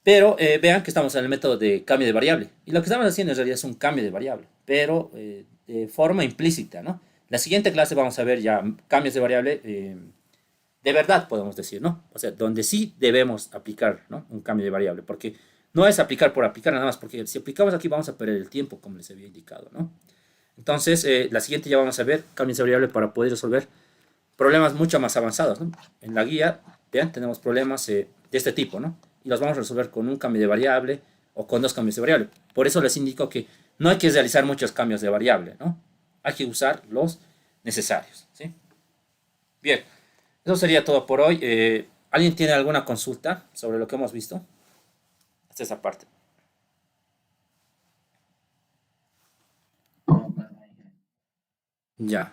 Pero vean que estamos en el método de cambio de variable. Y lo que estamos haciendo en realidad es un cambio de variable, pero de forma implícita, ¿no? La siguiente clase vamos a ver ya cambios de variable de verdad, podemos decir, ¿no? O sea, donde sí debemos aplicar, ¿no?, un cambio de variable, porque no es aplicar por aplicar nada más, porque si aplicamos aquí vamos a perder el tiempo, como les había indicado, ¿no? Entonces, la siguiente ya vamos a ver cambios de variable para poder resolver problemas mucho más avanzados, ¿no? En la guía, vean, tenemos problemas de este tipo, ¿no? Y los vamos a resolver con un cambio de variable o con dos cambios de variable. Por eso les indico que no hay que realizar muchos cambios de variable, ¿no? Hay que usar los necesarios, ¿sí? Bien, eso sería todo por hoy. ¿Alguien tiene alguna consulta sobre lo que hemos visto? Hasta esa parte. Ya.